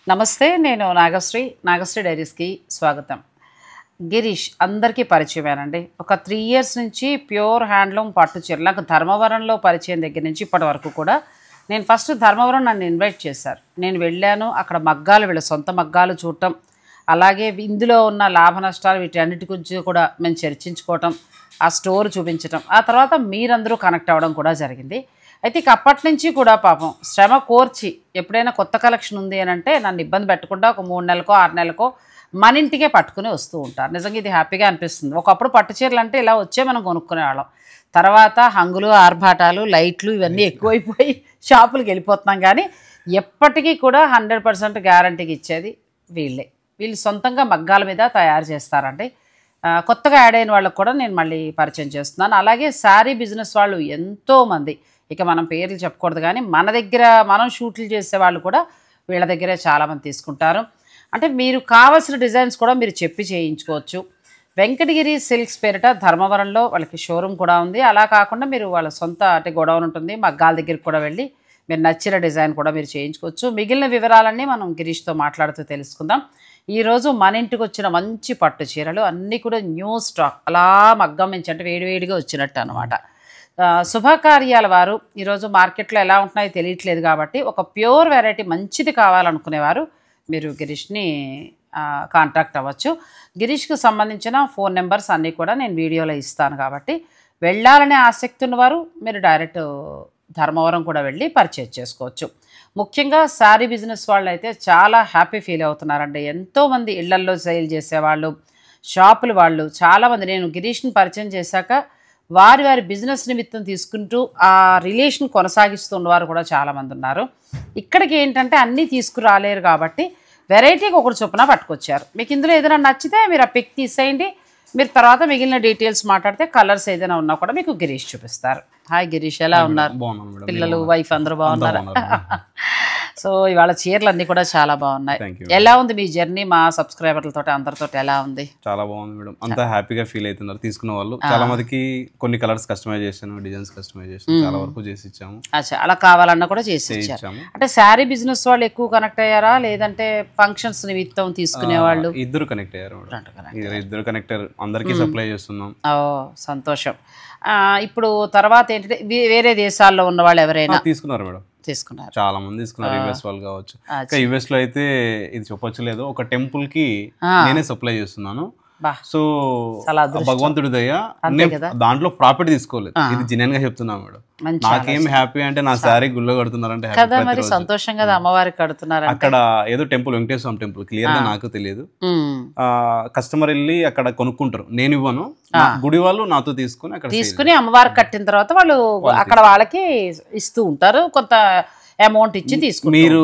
నమస్తే, నేను నాగశ్రీ డైరీస్కి స్వాగతం. గిరీష్ అందరికీ పరిచయమేనండి. ఒక 3 years నుంచి ప్యూర్ హ్యాండ్లూమ్ పట్టు చీరలు నాకు ధర్మవరంలో పరిచయం దగ్గర నుంచి ఇప్పటి వరకు కూడా నేను ఫస్ట్ ధర్మవరం నన్ను ఇన్వైట్ చేశారు. నేను వెళ్ళాను. అక్కడ మగ్గాలు, వీళ్ళ సొంత మగ్గాలు చూడటం, అలాగే ఇందులో ఉన్న లాభ నష్టాలు వీటన్నిటి గురించి కూడా మేము చర్చించుకోవటం, ఆ స్టోర్ చూపించటం, ఆ తర్వాత మీరందరూ కనెక్ట్ అవ్వడం కూడా జరిగింది. అయితే ఇక అప్పటి నుంచి కూడా పాపం శ్రమ కోర్చి ఎప్పుడైనా కొత్త కలెక్షన్ ఉంది అని అంటే నన్ను ఇబ్బంది పెట్టకుండా ఒక 3 నెలలకో 6 నెలలకో మన ఇంటికే పట్టుకుని వస్తూ ఉంటారు. నిజంగా ఇది హ్యాపీగా అనిపిస్తుంది. ఒకప్పుడు పట్టు చీరలు అంటే ఇలా వచ్చే మనం కొనుక్కునేవాళ్ళం. తర్వాత హంగులు, ఆర్భాటాలు, లైట్లు ఇవన్నీ ఎక్కువైపోయి షాపులకు వెళ్ళిపోతున్నాం. కానీ ఎప్పటికీ కూడా 100% గ్యారంటీకి ఇచ్చేది వీళ్ళు సొంతంగా మగ్గాల మీద తయారు చేస్తారండి. కొత్తగా యాడ్ అయిన వాళ్ళకు కూడా నేను మళ్ళీ పరిచయం చేస్తున్నాను. అలాగే శారీ బిజినెస్ వాళ్ళు ఎంతోమంది, ఇక మనం పేర్లు చెప్పకూడదు కానీ మన దగ్గర మనం షూట్లు చేసే వాళ్ళు కూడా వీళ్ళ దగ్గరే చాలామంది తీసుకుంటారు. అంటే మీరు కావాల్సిన డిజైన్స్ కూడా మీరు చెప్పి చేయించుకోవచ్చు. వెంకటగిరి సిల్క్స్ పేరిట ధర్మవరంలో వాళ్ళకి షోరూమ్ కూడా ఉంది. అలా కాకుండా మీరు వాళ్ళ సొంత అంటే గొడవన్ ఉంటుంది, మగ్గాల దగ్గరికి కూడా వెళ్ళి మీరు నచ్చిన డిజైన్ కూడా మీరు చేయించుకోవచ్చు. మిగిలిన వివరాలన్నీ మనం గిరీష్తో మాట్లాడుతూ తెలుసుకుందాం. ఈరోజు మన ఇంటికి వచ్చిన మంచి పట్టు చీరలు అన్నీ కూడా న్యూ స్టాక్, అలా మగ్గం నుంచి అంటే వేడివేడిగా వచ్చినట్టు అనమాట. శుభకార్యాల వారు ఈరోజు మార్కెట్లో ఎలా ఉంటున్నాయో తెలియట్లేదు కాబట్టి ఒక ప్యూర్ వెరైటీ మంచిది కావాలనుకునేవారు మీరు గిరీష్ని కాంటాక్ట్ అవ్వచ్చు. గిరీష్కి సంబంధించిన ఫోన్ నెంబర్స్ అన్నీ కూడా నేను వీడియోలో ఇస్తాను కాబట్టి వెళ్ళాలనే ఆసక్తి ఉన్నవారు మీరు డైరెక్ట్ ధర్మవరం కూడా వెళ్ళి పర్చేజ్ చేసుకోవచ్చు. ముఖ్యంగా శారీ బిజినెస్ వాళ్ళు అయితే చాలా హ్యాపీ ఫీల్ అవుతున్నారండి. ఎంతోమంది ఇళ్లల్లో సేల్ చేసేవాళ్ళు, షాపుల వాళ్ళు చాలామంది నేను గిరీష్ని పరిచయం చేశాక వారి బిజినెస్ నిమిత్తం తీసుకుంటూ ఆ రిలేషన్ కొనసాగిస్తున్నవారు కూడా చాలామంది ఉన్నారు. ఇక్కడికి ఏంటంటే అన్నీ తీసుకురాలేరు కాబట్టి వెరైటీకి ఒకటి చొప్పున పట్టుకొచ్చారు. మీకు ఇందులో ఏదైనా నచ్చితే మీరు ఆ పిక్ తీసేయండి. మీరు తర్వాత మిగిలిన డీటెయిల్స్ మాట్లాడితే కలర్స్ ఏదైనా ఉన్నా కూడా మీకు గిరీష్ చూపిస్తారు. హాయ్ గిరీష్, ఎలా ఉన్నారు? పిల్లలు, వైఫ్ అందరూ బాగున్నారా? సో ఇవాళ చీరలు అన్నీ కూడా చాలా బాగున్నాయి. ఎలా ఉంది మీ జర్నీ మా సబ్స్క్రైబర్లతో అందరితో ఎలా ఉంది? చాలా బాగుంది మేడం. అంతా హ్యాపీగా ఫీల్ అవుతున్నారు తీసుకున్న వాళ్ళు. చాలా మందికి కొన్ని కలర్స్ కస్టమైజ్ చేసాను, డిజైన్స్ కస్టమైజ్ చేసాను, చాలా వరకు చేసి ఇచ్చాము. అలా కావాలన్నా కూడా చేసి ఇచ్చాము. అంటే శారీ బిజినెస్ వాళ్ళు ఎక్కువ కనెక్ట్ అయ్యారా లేదంటే ఫంక్షన్స్ నిమిత్తం తీసుకునే వాళ్ళు? ఇద్దరు కనెక్ట్ అయ్యారు. ఇద్దరు కనెక్ట్ అయ్యారు, అందరికీ సప్లై చేస్తున్నాం. సంతోషం. ఇప్పుడు తర్వాత ఏంటంటే వేరే దేశాల్లో ఉన్న వాళ్ళు ఎవరైనా తీసుకున్నారు మేడం? తీసుకున్నారు, చాలా మంది తీసుకున్నారు. యుఎస్ వాళ్ళు కావచ్చు. యుఎస్ లో అయితే ఇది చెప్పొచ్చు లేదు, ఒక టెంపుల్ కి నేనే సప్లై చేస్తున్నాను. సో భగవంతుడి దయ, దాంట్లో ప్రాఫిట్ తీసుకోలేదు. ఇది జెన్యున్ గా చెప్తున్నా మేడం. నాకేం హ్యాపీ అంటే నా శారీ గుళ్ళో కడుతున్నారంటే సంతోషం కదా, అమ్మవారికి కడుతున్నారు. అక్కడ ఏదో టెంపుల్, వెంకటేశ్వర స్వామి టెంపుల్, క్లియర్ గా నాకు తెలియదు. కస్టమర్ వెళ్ళి అక్కడ కొనుక్కుంటారు, నేను ఇవ్వను. గుడి వాళ్ళు నాతో తీసుకుని అమ్మవారికి కట్టిన తర్వాత వాళ్ళు అక్కడ వాళ్ళకి ఇస్తూ ఉంటారు, కొంత అమౌంట్ ఇచ్చి తీసుకుంటారు. మీరు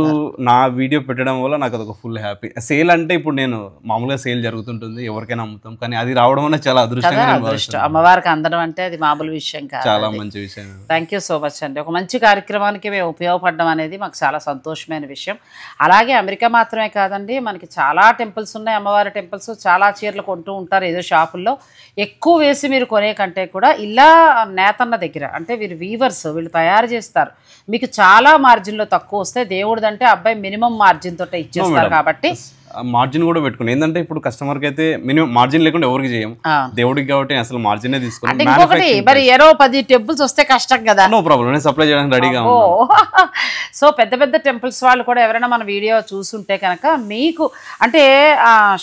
నా వీడియో పెట్టడం వల్ల నాకు అదొక ఫుల్ హ్యాపీ. సేల్ అంటే ఇప్పుడు నేను మామూలుగా సేల్ జరుగుతుంటుంది, ఎవరికైనా అమ్ముతాం, కానీ అది రావడం అనేది చాలా అదృష్టం. అమ్మవారికి అందడం అంటే అది మామూలు విషయం కాదు, చాలా మంచి విషయం. థ్యాంక్ యూ సో మచ్ అండి. ఒక మంచి కార్యక్రమానికి మేము ఉపయోగపడడం అనేది మాకు చాలా సంతోషమైన విషయం. అలాగే అమెరికా మాత్రమే కాదండి, మనకి చాలా టెంపుల్స్ ఉన్నాయి, అమ్మవారి టెంపుల్స్. చాలా చీరలు కొంటూ ఉంటారు ఏదో షాపుల్లో. ఎక్కువ వేసి మీరు కొనే కంటే కూడా ఇలా నేతన్న దగ్గర అంటే వీరు వీవర్స్, వీళ్ళు తయారు చేస్తారు. మీకు చాలా మార్జిన్లో తక్కువ వస్తే దేవుడిదంటే అబ్బాయి మినిమం మార్జిన్ తోటే ఇచ్చేస్తారు కాబట్టి మార్జిన్ కూడా పెట్టుకుని ఏంటంటే ఇప్పుడు కస్టమర్ కి అయితే మినిమం మార్జిన్ లేకుండా ఎవరికి చేయం, దేవుడికి కాబట్టి అసలు మార్జిన్ తీసుకుని. మరి 10 టెంపుల్స్ వస్తే కష్టం కదా. నో ప్రాబ్లం, నేను సప్లై చేయడానికి రెడీగా. సో పెద్ద టెంపుల్స్ వాళ్ళు కూడా ఎవరైనా మన వీడియో చూసుంటే కనుక మీకు అంటే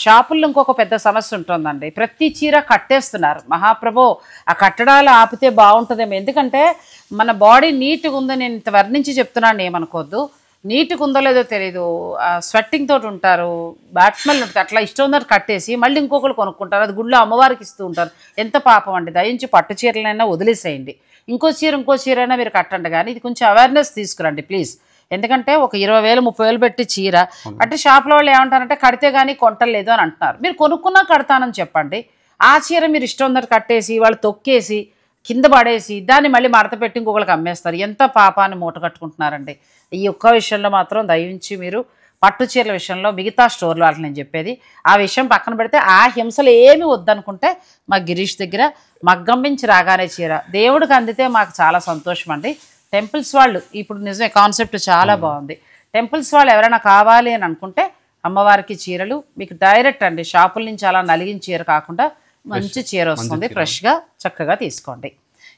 షాపుల్లో ఇంకొక పెద్ద సమస్య ఉంటుందండి, ప్రతి చీర కట్టేస్తున్నారు. మహాప్రభు ఆ కట్టడాలు ఆపితే బాగుంటుందేమో, ఎందుకంటే మన బాడీ నీట్గా ఉందని నేను ఇంత వర్ణించి చెప్తున్నాను, ఏమనుకోవద్దు. నీట్గా ఉందో లేదో తెలీదు, స్వెట్టింగ్ తోటి ఉంటారు, బ్యాట్స్మెన్ ఉంటుంది, అట్లా ఇష్టం ఉందని కట్టేసి మళ్ళీ ఇంకొకరు కొనుక్కుంటారు, అది గుళ్ళో అమ్మవారికి ఇస్తూ ఉంటారు. ఎంత పాపం అండి. దయించి పట్టు చీరలైనా వదిలేసేయండి, ఇంకో చీర అయినా మీరు కట్టండి, కానీ ఇది కొంచెం అవేర్నెస్ తీసుకురండి ప్లీజ్. ఎందుకంటే ఒక 20,000 30,000 పెట్టి చీర అంటే షాప్లో వాళ్ళు ఏమంటారంటే కడితే కానీ కొంటలేదు అని అంటున్నారు. మీరు కొనుక్కున్నా కడతానని చెప్పండి. ఆ చీర మీరు ఇష్టం ఉందని కట్టేసి వాళ్ళు తొక్కేసి కింద పడేసి దాన్ని మళ్ళీ మడత పెట్టి ఇంకొకరికి అమ్మేస్తారు. ఎంత పాపాన్ని మూట కట్టుకుంటున్నారండి. ఈ ఒక్క విషయంలో మాత్రం దయించి మీరు పట్టు చీరల విషయంలో మిగతా స్టోర్లు వాళ్ళకి నేను చెప్పేది ఆ విషయం పక్కన పెడితే ఆ హింసలు ఏమి వద్దనుకుంటే మా గిరీష్ దగ్గర మగ్గం నుంచి రాగానే చీర దేవుడికి అందితే మాకు చాలా సంతోషం అండి. టెంపుల్స్ వాళ్ళు ఇప్పుడు నిజమే కాన్సెప్ట్ చాలా బాగుంది. టెంపుల్స్ వాళ్ళు ఎవరైనా కావాలి అని అనుకుంటే అమ్మవారికి చీరలు మీకు డైరెక్ట్ అండి, షాపుల నుంచి అలా నలిగిన చీర కాకుండా మంచి చీర వస్తుంది, ఫ్రెష్గా చక్కగా తీసుకోండి.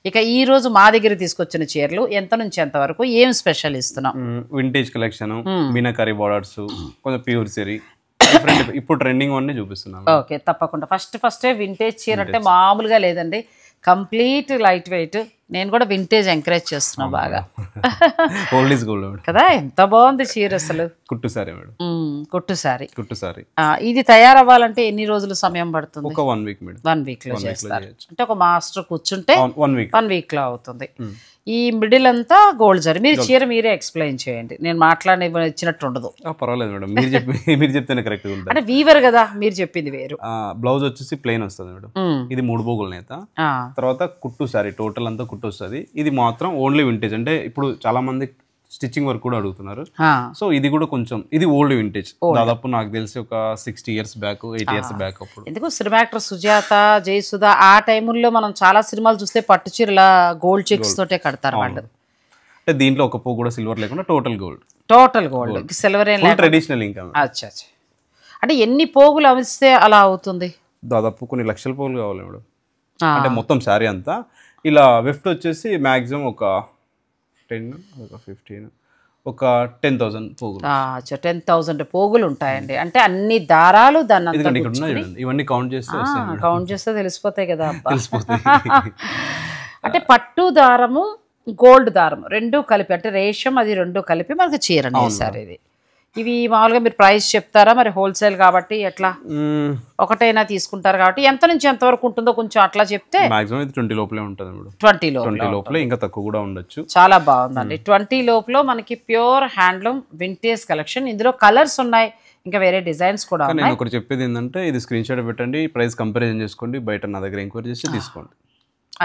ఇక ఈ రోజు మా దగ్గర తీసుకొచ్చిన చీరలు ఎంత నుంచి ఎంత వరకు ఏం స్పెషల్ ఇస్తున్నాం? వింటేజ్ కలెక్షన్, మీనాకరీ బార్డర్స్, కొంచెం ప్యూర్ సిరీ, ఇప్పుడు ట్రెండింగ్ అన్ని చూపిస్తున్నాం. ఓకే, తప్పకుండా. ఫస్టే వింటేజ్ చీర అంటే మామూలుగా లేదండి, కంప్లీట్ లైట్ వెయిట్. నేను కూడా వింటేజ్ ఎంకరేజ్ చేస్తున్నా బాగా. ఓల్డ్ ఈజ్ గోల్డ్ కదా, ఎంత బాగుంది చీర అసలు. కుట్టు సారీ మేడం, కుట్టు సారీ. ఇది తయారవ్వాలంటే ఎన్ని రోజులు సమయం పడుతుంది? ఒక 1 వీక్ మేడం. 1 వీక్ లో చేస్తారు. అంటే ఒక మాస్టర్ కూర్చుంటే 1 వీక్ లో అవుతుంది. ఈ మిడిల్ అంతా గోల్డ్ జరీ. మీరు చీర మీరే ఎక్స్ప్లెయిన్ చేయండి, నేను మాట్లాడి ఇచ్చినట్టు ఉండదు. పర్వాలేదు మేడం, మీరు చెప్తేనే కరెక్ట్ ఉంటుంది. అంటే వీవర్ కదా, మీరు చెప్పింది వేరు. బ్లౌజ్ వచ్చేసి ప్లెయిన్ వస్తుంది మేడం, ఇది 3 పోగుల నేత. తర్వాత కుట్టు సారీ, టోటల్ అంతా కుట్టు వస్తుంది. ఇది మాత్రం ఓన్లీ వింటేజ్. అంటే ఇప్పుడు చాలా మంది స్టిచ్చింగ్ వర్క్ కూడా అడుగుతున్నారు. సో ఇది కూడా కొంచెం ఇది ఓల్డ్ వింటేజ్. దాదాపు నాకు తెలిసి ఒక 60 years బ్యాక్, 8 years బ్యాక్. అప్పుడు ఎందుకు సినిమా యాక్టర్ సుజాత, జయసుధ ఆ టైముల్లో మనం చాలా సినిమాలు చూస్తే పట్టు చీరల గోల్డ్ చెక్స్ తోటే కడతారు వాళ్ళు. అంటే దీంట్లో ఒక పో కూడా సిల్వర్ లేకుండా టోటల్ గోల్డ్. సిల్వర్ ట్రెడిషనల్ ఇంకా. అచ్చా, అంటే ఎన్ని పోగులు అవిస్తే అలా అవుతుంది? దాదాపు కొన్ని లక్షల పోగులు కావాలి మేడం. అంటే మొత్తం శారీ అంతా ఇలా వెఫ్ట్ వచ్చేసి మాక్సిమం ఒక 10, ఒక 15, ఒక 10,000 పోగులు. 10,000 పోగులు ఉంటాయండి. అంటే అన్ని దారాలు దాన్ని ఇవన్నీ కౌంట్ చేస్తే తెలిసిపోతాయి కదా. అంటే పట్టు దారము గోల్డ్ దారము రెండు కలిపి, అంటే రేషం అది రెండు కలిపి మనకు చీర సార్. ఇది ఇవి మామూలుగా మీరు ప్రైస్ చెప్తారా మరి? హోల్సేల్ కాబట్టి ఎట్లా ఒకటైనా తీసుకుంటారు కాబట్టి ఎంత నుంచి ఎంత వరకు ఉంటుందో కొంచెం అట్లా చెప్తే. మాక్సిమం 20 లోపలే ఉంటుంది మేడం. 20 లోపలే, ఇంకా తక్కువ కూడా ఉండొచ్చు. చాలా బాగుందండి. 20 లోపల మనకి ప్యూర్ హ్యాండ్లూమ్ వింటేజ్ కలెక్షన్. ఇందులో కలర్స్ ఉన్నాయి, ఇంకా వేరే డిజైన్స్ కూడా ఉన్నాయి. నేను ఒకటి చెప్పేది ఏంటంటే ఇది స్క్రీన్ షాట్ పెట్టండి, ప్రైస్ కంపారిజన్ చేసుకోండి, బయట నా దగ్గర ఎంక్వైరీ చేసి తీసుకోండి.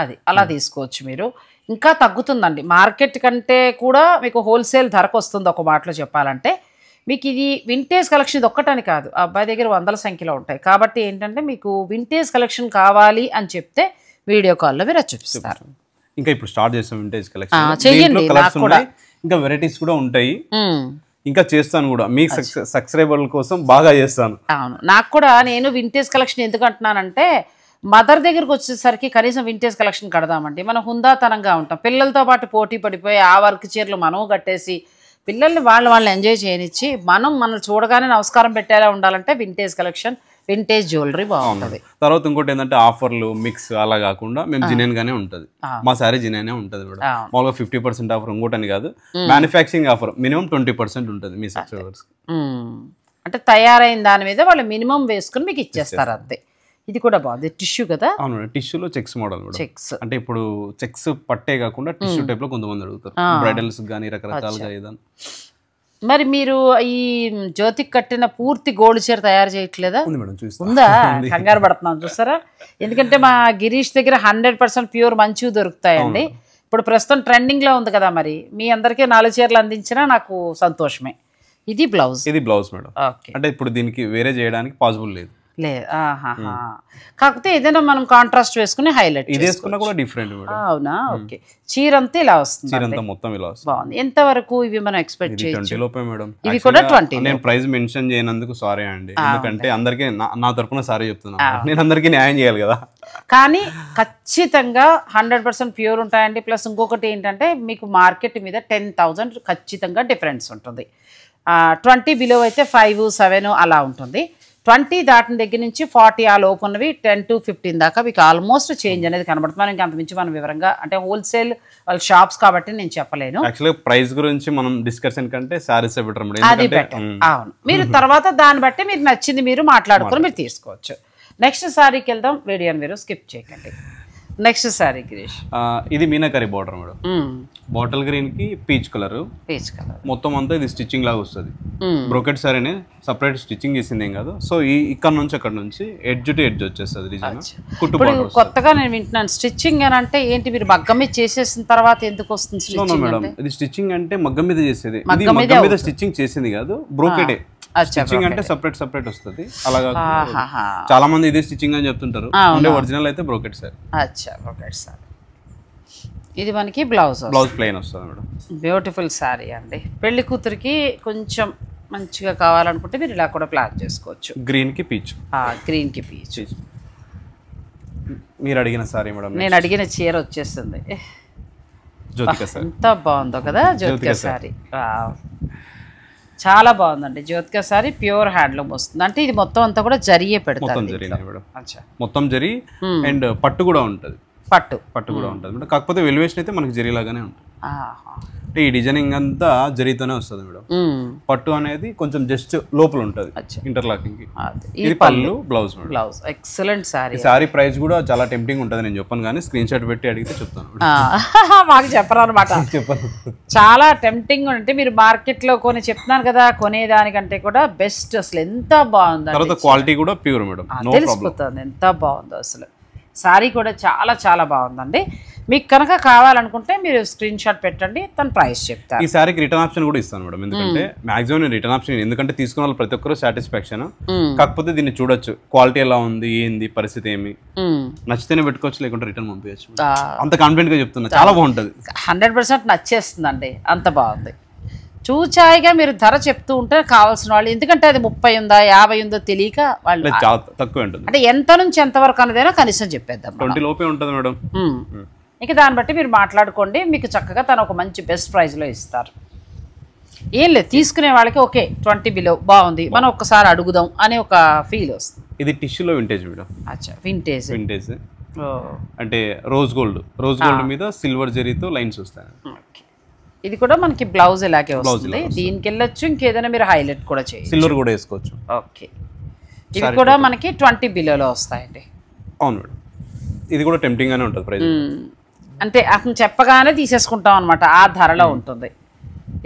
అది అలా తీసుకోవచ్చు మీరు. ఇంకా తగ్గుతుందండి మార్కెట్ కంటే కూడా, మీకు హోల్సేల్ ధరకు వస్తుంది. ఒక మాటలో చెప్పాలంటే మీకు ఇది వింటేజ్ కలెక్షన్ ఇది ఒక్కటని కాదు, ఆ అబ్బాయి దగ్గర వందల సంఖ్యలో ఉంటాయి. కాబట్టి ఏంటంటే మీకు వింటేజ్ కలెక్షన్ కావాలి అని చెప్తే వీడియో కాల్లో మీరు చూపిస్తారు. ఇంకా ఇప్పుడు స్టార్ట్ చేస్తాం వింటేజ్ కలెక్షన్. ఇంకా వెరైటీస్ కూడా ఉంటాయి, ఇంకా చేస్తాను కూడా. మీకు సబ్స్క్రైబర్ల కోసం బాగా చేస్తాను. అవును, నాకు కూడా. నేను వింటేజ్ కలెక్షన్ ఎందుకు అంటున్నానంటే మదర్ దగ్గరకు వచ్చేసరికి కనీసం వింటేజ్ కలెక్షన్ కడదామండి, మనం హుందాతనంగా ఉంటాం. పిల్లలతో పాటు పోటీ పడిపోయి ఆ వర్క్ చీరలు మనం కట్టేసి పిల్లల్ని వాళ్ళని ఎంజాయ్ చేయనిచ్చి మనం చూడగానే నమస్కారం పెట్టేలా ఉండాలంటే వింటేజ్ కలెక్షన్, వింటేజ్ జ్యువెలరీ బాగుంటుంది. తర్వాత ఇంకోటి ఏంటంటే ఆఫర్లు మిక్స్ అలా కాకుండా మేము జినైన్ గానే ఉంటుంది, మా సారీ జినైనే ఉంటుంది మేడం. మామూలుగా 50% ఆఫర్ ఇంకోటని కాదు, మ్యానుఫ్యాక్చరింగ్ ఆఫర్ మినిమం 20% ఉంటుంది మీ సబ్స్క్రైబర్స్. అంటే తయారైన దాని మీద వాళ్ళు మినిమం వేసుకుని మీకు ఇచ్చేస్తారు అంతే. ఇది కూడా బాగుంది, టిష్యూ కదా. అవును, టిష్యూలో చెక్స్ మోడల్. చెక్స్ అంటే ఇప్పుడు చెక్స్ పట్టే కాకుండా టిష్యూ టైప్ లో కొంతమంది అడుగుతారు, బ్రైడల్స్ కానీ రకరకాలుగా ఏదైనా. మరి మీరు ఈ జ్యోతికి కట్టిన పూర్తి గోల్డ్ చీర తయారు చేయట్లేదా? ఉందా? కంగారు పడుతున్నాను చూసారా. ఎందుకంటే మా గిరీష్ దగ్గర 100% ప్యూర్ మంచివి దొరుకుతాయండి. ఇప్పుడు ప్రస్తుతం ట్రెండింగ్ లో ఉంది కదా, మరి మీ అందరికీ 4 చీరలు అందించినా నాకు సంతోషమే. ఇది బ్లౌజ్ మేడం. అంటే ఇప్పుడు దీనికి వేరే చేయడానికి పాసిబుల్ లేదు. కాకపోతే ఏదైనా మనం కాంట్రాస్ట్ వేసుకుని హైలైట్ చేసుకున్నా కూడా డిఫరెంట్. అవునా? ఓకే, చీర అంతా ఇలా వస్తుంది, బాగుంది. ఎంత వరకు ఇవి మనం ఎక్స్పెక్ట్ చేయొచ్చు? ఇవి కూడా 20. నేను ప్రైస్ మెన్షన్ చేయనందుకు సారీ అండి, ఎందుకంటే అందరికీ నా తరపున సారీ చెప్తున్నాను, నేను అందరికీ న్యాయం చేయాలి కదా. కానీ ఖచ్చితంగా 100% ప్యూర్ ఉంటాయండి. ప్లస్ ఇంకొకటి ఏంటంటే మీకు మార్కెట్ మీద 10,000 ఖచ్చితంగా డిఫరెన్స్ ఉంటుంది. 20 బిలో అయితే 5, 7 అలా ఉంటుంది. 20 దాటిన దగ్గర నుంచి 40 ఆ లోపు ఉన్నవి 10 to 15 దాకా మీకు ఆల్మోస్ట్ చేంజ్ అనేది కనబడుతుంది. మనకి అంతమించి మనం వివరంగా అంటే హోల్సేల్ వాళ్ళ షాప్స్ కాబట్టి నేను చెప్పలేను. యాక్చువల్గా ప్రైస్ గురించి మనం డిస్కషన్ కంటే సారీస్ అది బెటర్. అవును, మీరు తర్వాత దాన్ని బట్టి మీరు నచ్చింది మీరు మాట్లాడుకుని మీరు తీసుకోవచ్చు. నెక్స్ట్ సారీకి వెళ్దాం, వీడియోని మీరు స్కిప్ చేయకండి. నెక్స్ట్ సారీ గిరీష్, ఇది meenakari border madam. Bottle green కి పీచ్ కలర్, మొత్తం అంతా ఇది స్టిచ్చింగ్ లాగా వస్తుంది. బ్రోకెట్ సారీని సపరేట్ స్టిచ్చింగ్ చేసింది ఏం కాదు. సో ఇక్కడ నుంచి అక్కడ నుంచి ఎడ్జ్ టు ఎడ్జ్ వచ్చేస్తుంది డిజైన్. కొత్తగా నేను వింటున్నాను స్టిచ్చింగ్ అని అంటే ఏంటి, మీరు మగ్గం మీద చేసేసిన తర్వాత ఎందుకు వస్తుంది మేడం? ఇది స్టిచ్చింగ్ అంటే మగ్గం మీద చేసేది, మగ్గం మీద స్టిచ్చింగ్ చేసింది కాదు, బ్రోకెటే. స్టిచ్చింగ్ అంటే సపరేట్ వస్తుంది. అలాగా చాలా మంది ఇదే స్టిచ్చింగ్ అని చెప్తుంటారు, ఒరిజినల్ అయితే బ్రోకెట్ సారీ. బ్రోకెట్ సారీ ఇది మనకి బ్లౌజ్ ప్లెయిన్ వస్తుంది మేడం. బ్యూటిఫుల్ శారీ అండి. పెళ్లి కూతురికి కొంచెం మంచిగా కావాలనుకుంటే మీరు ఇలా కూడా ప్లాన్ చేసుకోవచ్చు. గ్రీన్కి పీచ్. మీరు అడిగిన సారీ మేడం, నేను అడిగిన చీర వచ్చేస్తుంది. జ్యోతిక సారీ ఎంత బాగుందో కదా జ్యోతిక సారీ. చాలా బాగుందండి. జ్యోతిక సారీ ప్యూర్ హ్యాండ్లూమ్ వస్తుంది. అంటే ఇది మొత్తం అంతా కూడా జరిగే పెడతారు. మొత్తం జరీ అండ్ పట్టు కూడా ఉంటుంది. పట్టు కూడా ఉంటుంది మేడం. కాకపోతే వెలివేషన్ అయితే మనకి జరీ లాగానే ఉంటుంది. అంటే ఈ డిజైనింగ్ అంతా జరీతోనే వస్తుంది మేడం. పట్టు అనేది కొంచెం జస్ట్ లోపల ఉంటుంది ఇంటర్లాకింగ్ కి. ఇది పళ్ళు, blouse. Excellent sorry. Sorry price కూడా చాలా టెంప్టింగ్ ఉంటుంది. నేను చెప్పను కానీ స్క్రీన్ షాట్ పెట్టి అడిగితే చెప్తాను. మాకు చెప్పరు అనమాట. చాలా టెంప్టింగ్ అంటే మీరు మార్కెట్ లో కొని చెప్తున్నాను కదా, కొనేదానికంటే కూడా బెస్ట్. అసలు ఎంత బాగుంది. తర్వాత క్వాలిటీ కూడా ప్యూర్ మేడం. తెలిసిపోతుంది ఎంత బాగుందో అసలు. సారీ కూడా చాలా చాలా బాగుందండి. మీకు కనుక కావాలనుకుంటే మీరు స్క్రీన్ షాట్ పెట్టండి, తన ప్రైస్ చెప్తారు. ఈ సారీకి రిటర్న్ ఆప్షన్ కూడా ఇస్తాను మేడం. ఎందుకంటే మాక్సిమం నేను రిటర్న్ ఆప్షన్, ఎందుకంటే తీసుకున్న వాళ్ళు ప్రతి ఒక్కరు సాటిస్ఫాక్షన్. కాకపోతే దీన్ని చూడొచ్చు, క్వాలిటీ ఎలా ఉంది, ఏంది పరిస్థితి, ఏమి నచ్చితేనే పెట్టుకోవచ్చు, లేకుంటే రిటర్న్ పంపించచ్చు. అంత కాన్ఫిడెంట్ గా చెప్తున్నా. చాలా బాగుంటుంది. 100% నచ్చేస్తుందండి. అంత బాగుంది. చూచాయిగా మీరు ధర చెప్తూ ఉంటే కావాల్సిన వాళ్ళు, ఎందుకంటే అది 30 ఉందా 50 ఉందో తెలియక వాళ్ళు తక్కువ ఉంటుంది. అంటే ఎంత నుంచి ఎంత వరకు అనేదైనా కనీసం చెప్పేద్దాం. 20 లోపే ఉంటుంది మేడం. ఇక దాన్ని బట్టి మీరు మాట్లాడుకోండి. మీకు చక్కగా తను ఒక మంచి బెస్ట్ ప్రైస్లో ఇస్తారు. ఏం లేదు, తీసుకునే వాళ్ళకి ఓకే 20 బిలో బాగుంది, మనం ఒక్కసారి అడుగుదాం అనే ఒక ఫీల్ వస్తుంది. ఇది టిష్యూలో వింటేజ్ మేడం. అచ్చా, వింటేజ్. అంటే రోజ్ గోల్డ్ మీద సిల్వర్ జరీతో లైన్స్ వస్తాయి. ఇది కూడా మనకి బ్లౌజ్ ఇలాగే వస్తుంది. దీనికి వెళ్ళొచ్చు, ఇంకేదైనా మీరు హైలైట్ కూడా చేయొచ్చు, సిల్వర్ కూడా వేసుకోవచ్చు. ఓకే, ఇవి కూడా మనకి 20 బిలోలో వస్తాయండి. అవును మేడం. ఇది కూడా టెంప్టింగ్ గానే ఉంటుంది ప్రైస్. అంటే అతను చెప్పగానే తీసేసుకుంటాం అనమాట, ఆ ధరలో ఉంటుంది.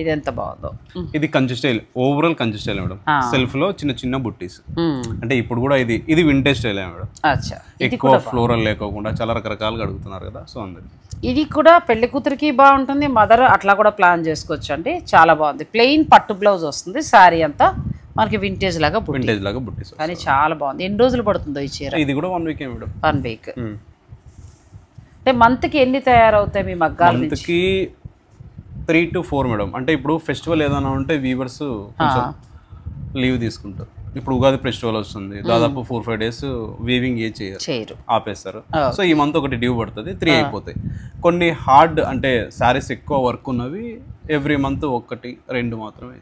ఇది ఎంత బాగుందో. ఇది Kanchi style, overall Kanchi style madam. Self లో చిన్న చిన్న బుట్టీస్. అంటే ఇప్పుడు కూడా ఇది వింటేజ్ స్టైల్ మేడం. అచ్చా, ఎక్కువ ఫ్లోరల్ లేకోకుండా చాలా రకరకాలుగా అడుగుతున్నారు కదా, సో అందరు. ఇది కూడా పెళ్లి కూతురికి బాగుంటుంది, మదర్ అట్లా కూడా ప్లాన్ చేసుకోవచ్చు అండి. చాలా బాగుంది. ప్లెయిన్ పట్టు బ్లౌజ్ వస్తుంది. శారీ అంతా మనకి వింటేజ్ లాగా బుట్టీస్ కానీ చాలా బాగుంది. ఎన్ని రోజులు పడుతుందో ఈ చీర? ఇది కూడా 1 వీక్ మేడం. 1 వీక్. అంటే మంత్కి ఎన్ని తయారవుతాయి మీ మగ్గాలు? మంత్కి 3 to 4 మేడం. అంటే ఇప్పుడు ఫెస్టివల్ ఏదైనా ఉంటే వీవర్స్ కొంచెం లీవ్ తీసుకుంటారు. ఇప్పుడు ఉగాది ఫెస్టివల్ వస్తుంది, దాదాపు 4-5 days వీవింగ్ చేయరు, ఆపేస్తారు. సో ఈ మంత్ ఒకటి డ్యూ పడుతుంది, 3 అయిపోతాయి. కొన్ని హార్డ్ అంటే శారీస్ ఎక్కువ వర్క్ ఉన్నవి ఎవ్రీ మంత్ 1-2 మాత్రమే.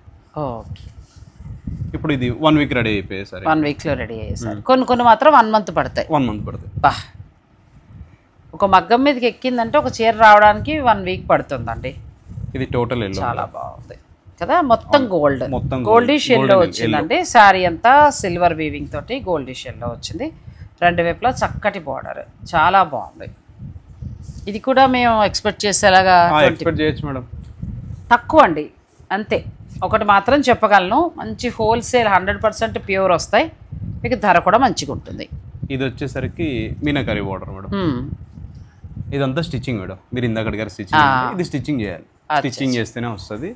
ఇప్పుడు ఇది 1 వీక్ రెడీ అయిపోయాయి సార్. 1 వీక్లో రెడీ అయ్యేసారి. కొన్ని మాత్రం 1 month పడతాయి. 1 month పడతాయి. ఒక మగ్గం మీదకి ఎక్కిందంటే ఒక చీర రావడానికి 1 వీక్ పడుతుందండి. ఇది టోటల్ ఎల్లో, చాలా బాగుంది కదా. మొత్తం గోల్డిష్ ఎల్లో వచ్చిందండి. శారీ అంతా సిల్వర్ వీవింగ్ తోటి గోల్డిష్ ఎల్లో వచ్చింది. 2 వైపులా చక్కటి బార్డర్, చాలా బాగుంది. ఇది కూడా మేము ఎక్స్పెక్ట్ చేసేలాగా చేయొచ్చు మేడం. తక్కువ అండి అంతే. ఒకటి మాత్రం చెప్పగలను, మంచి హోల్సేల్ 100% ప్యూర్ వస్తాయి. మీకు ధర కూడా మంచిగా ఉంటుంది. ఇది వచ్చేసరికి మీనాకరీ బార్డర్ మేడం. ఇదంతా స్టిచ్చింగ్ మేడం. మీరు ఇందాక అడిగారు స్టిచ్చింగ్, ఇది స్టిచ్చింగ్ చేయాలి. స్టిచ్చింగ్ చేస్తేనే వస్తుంది.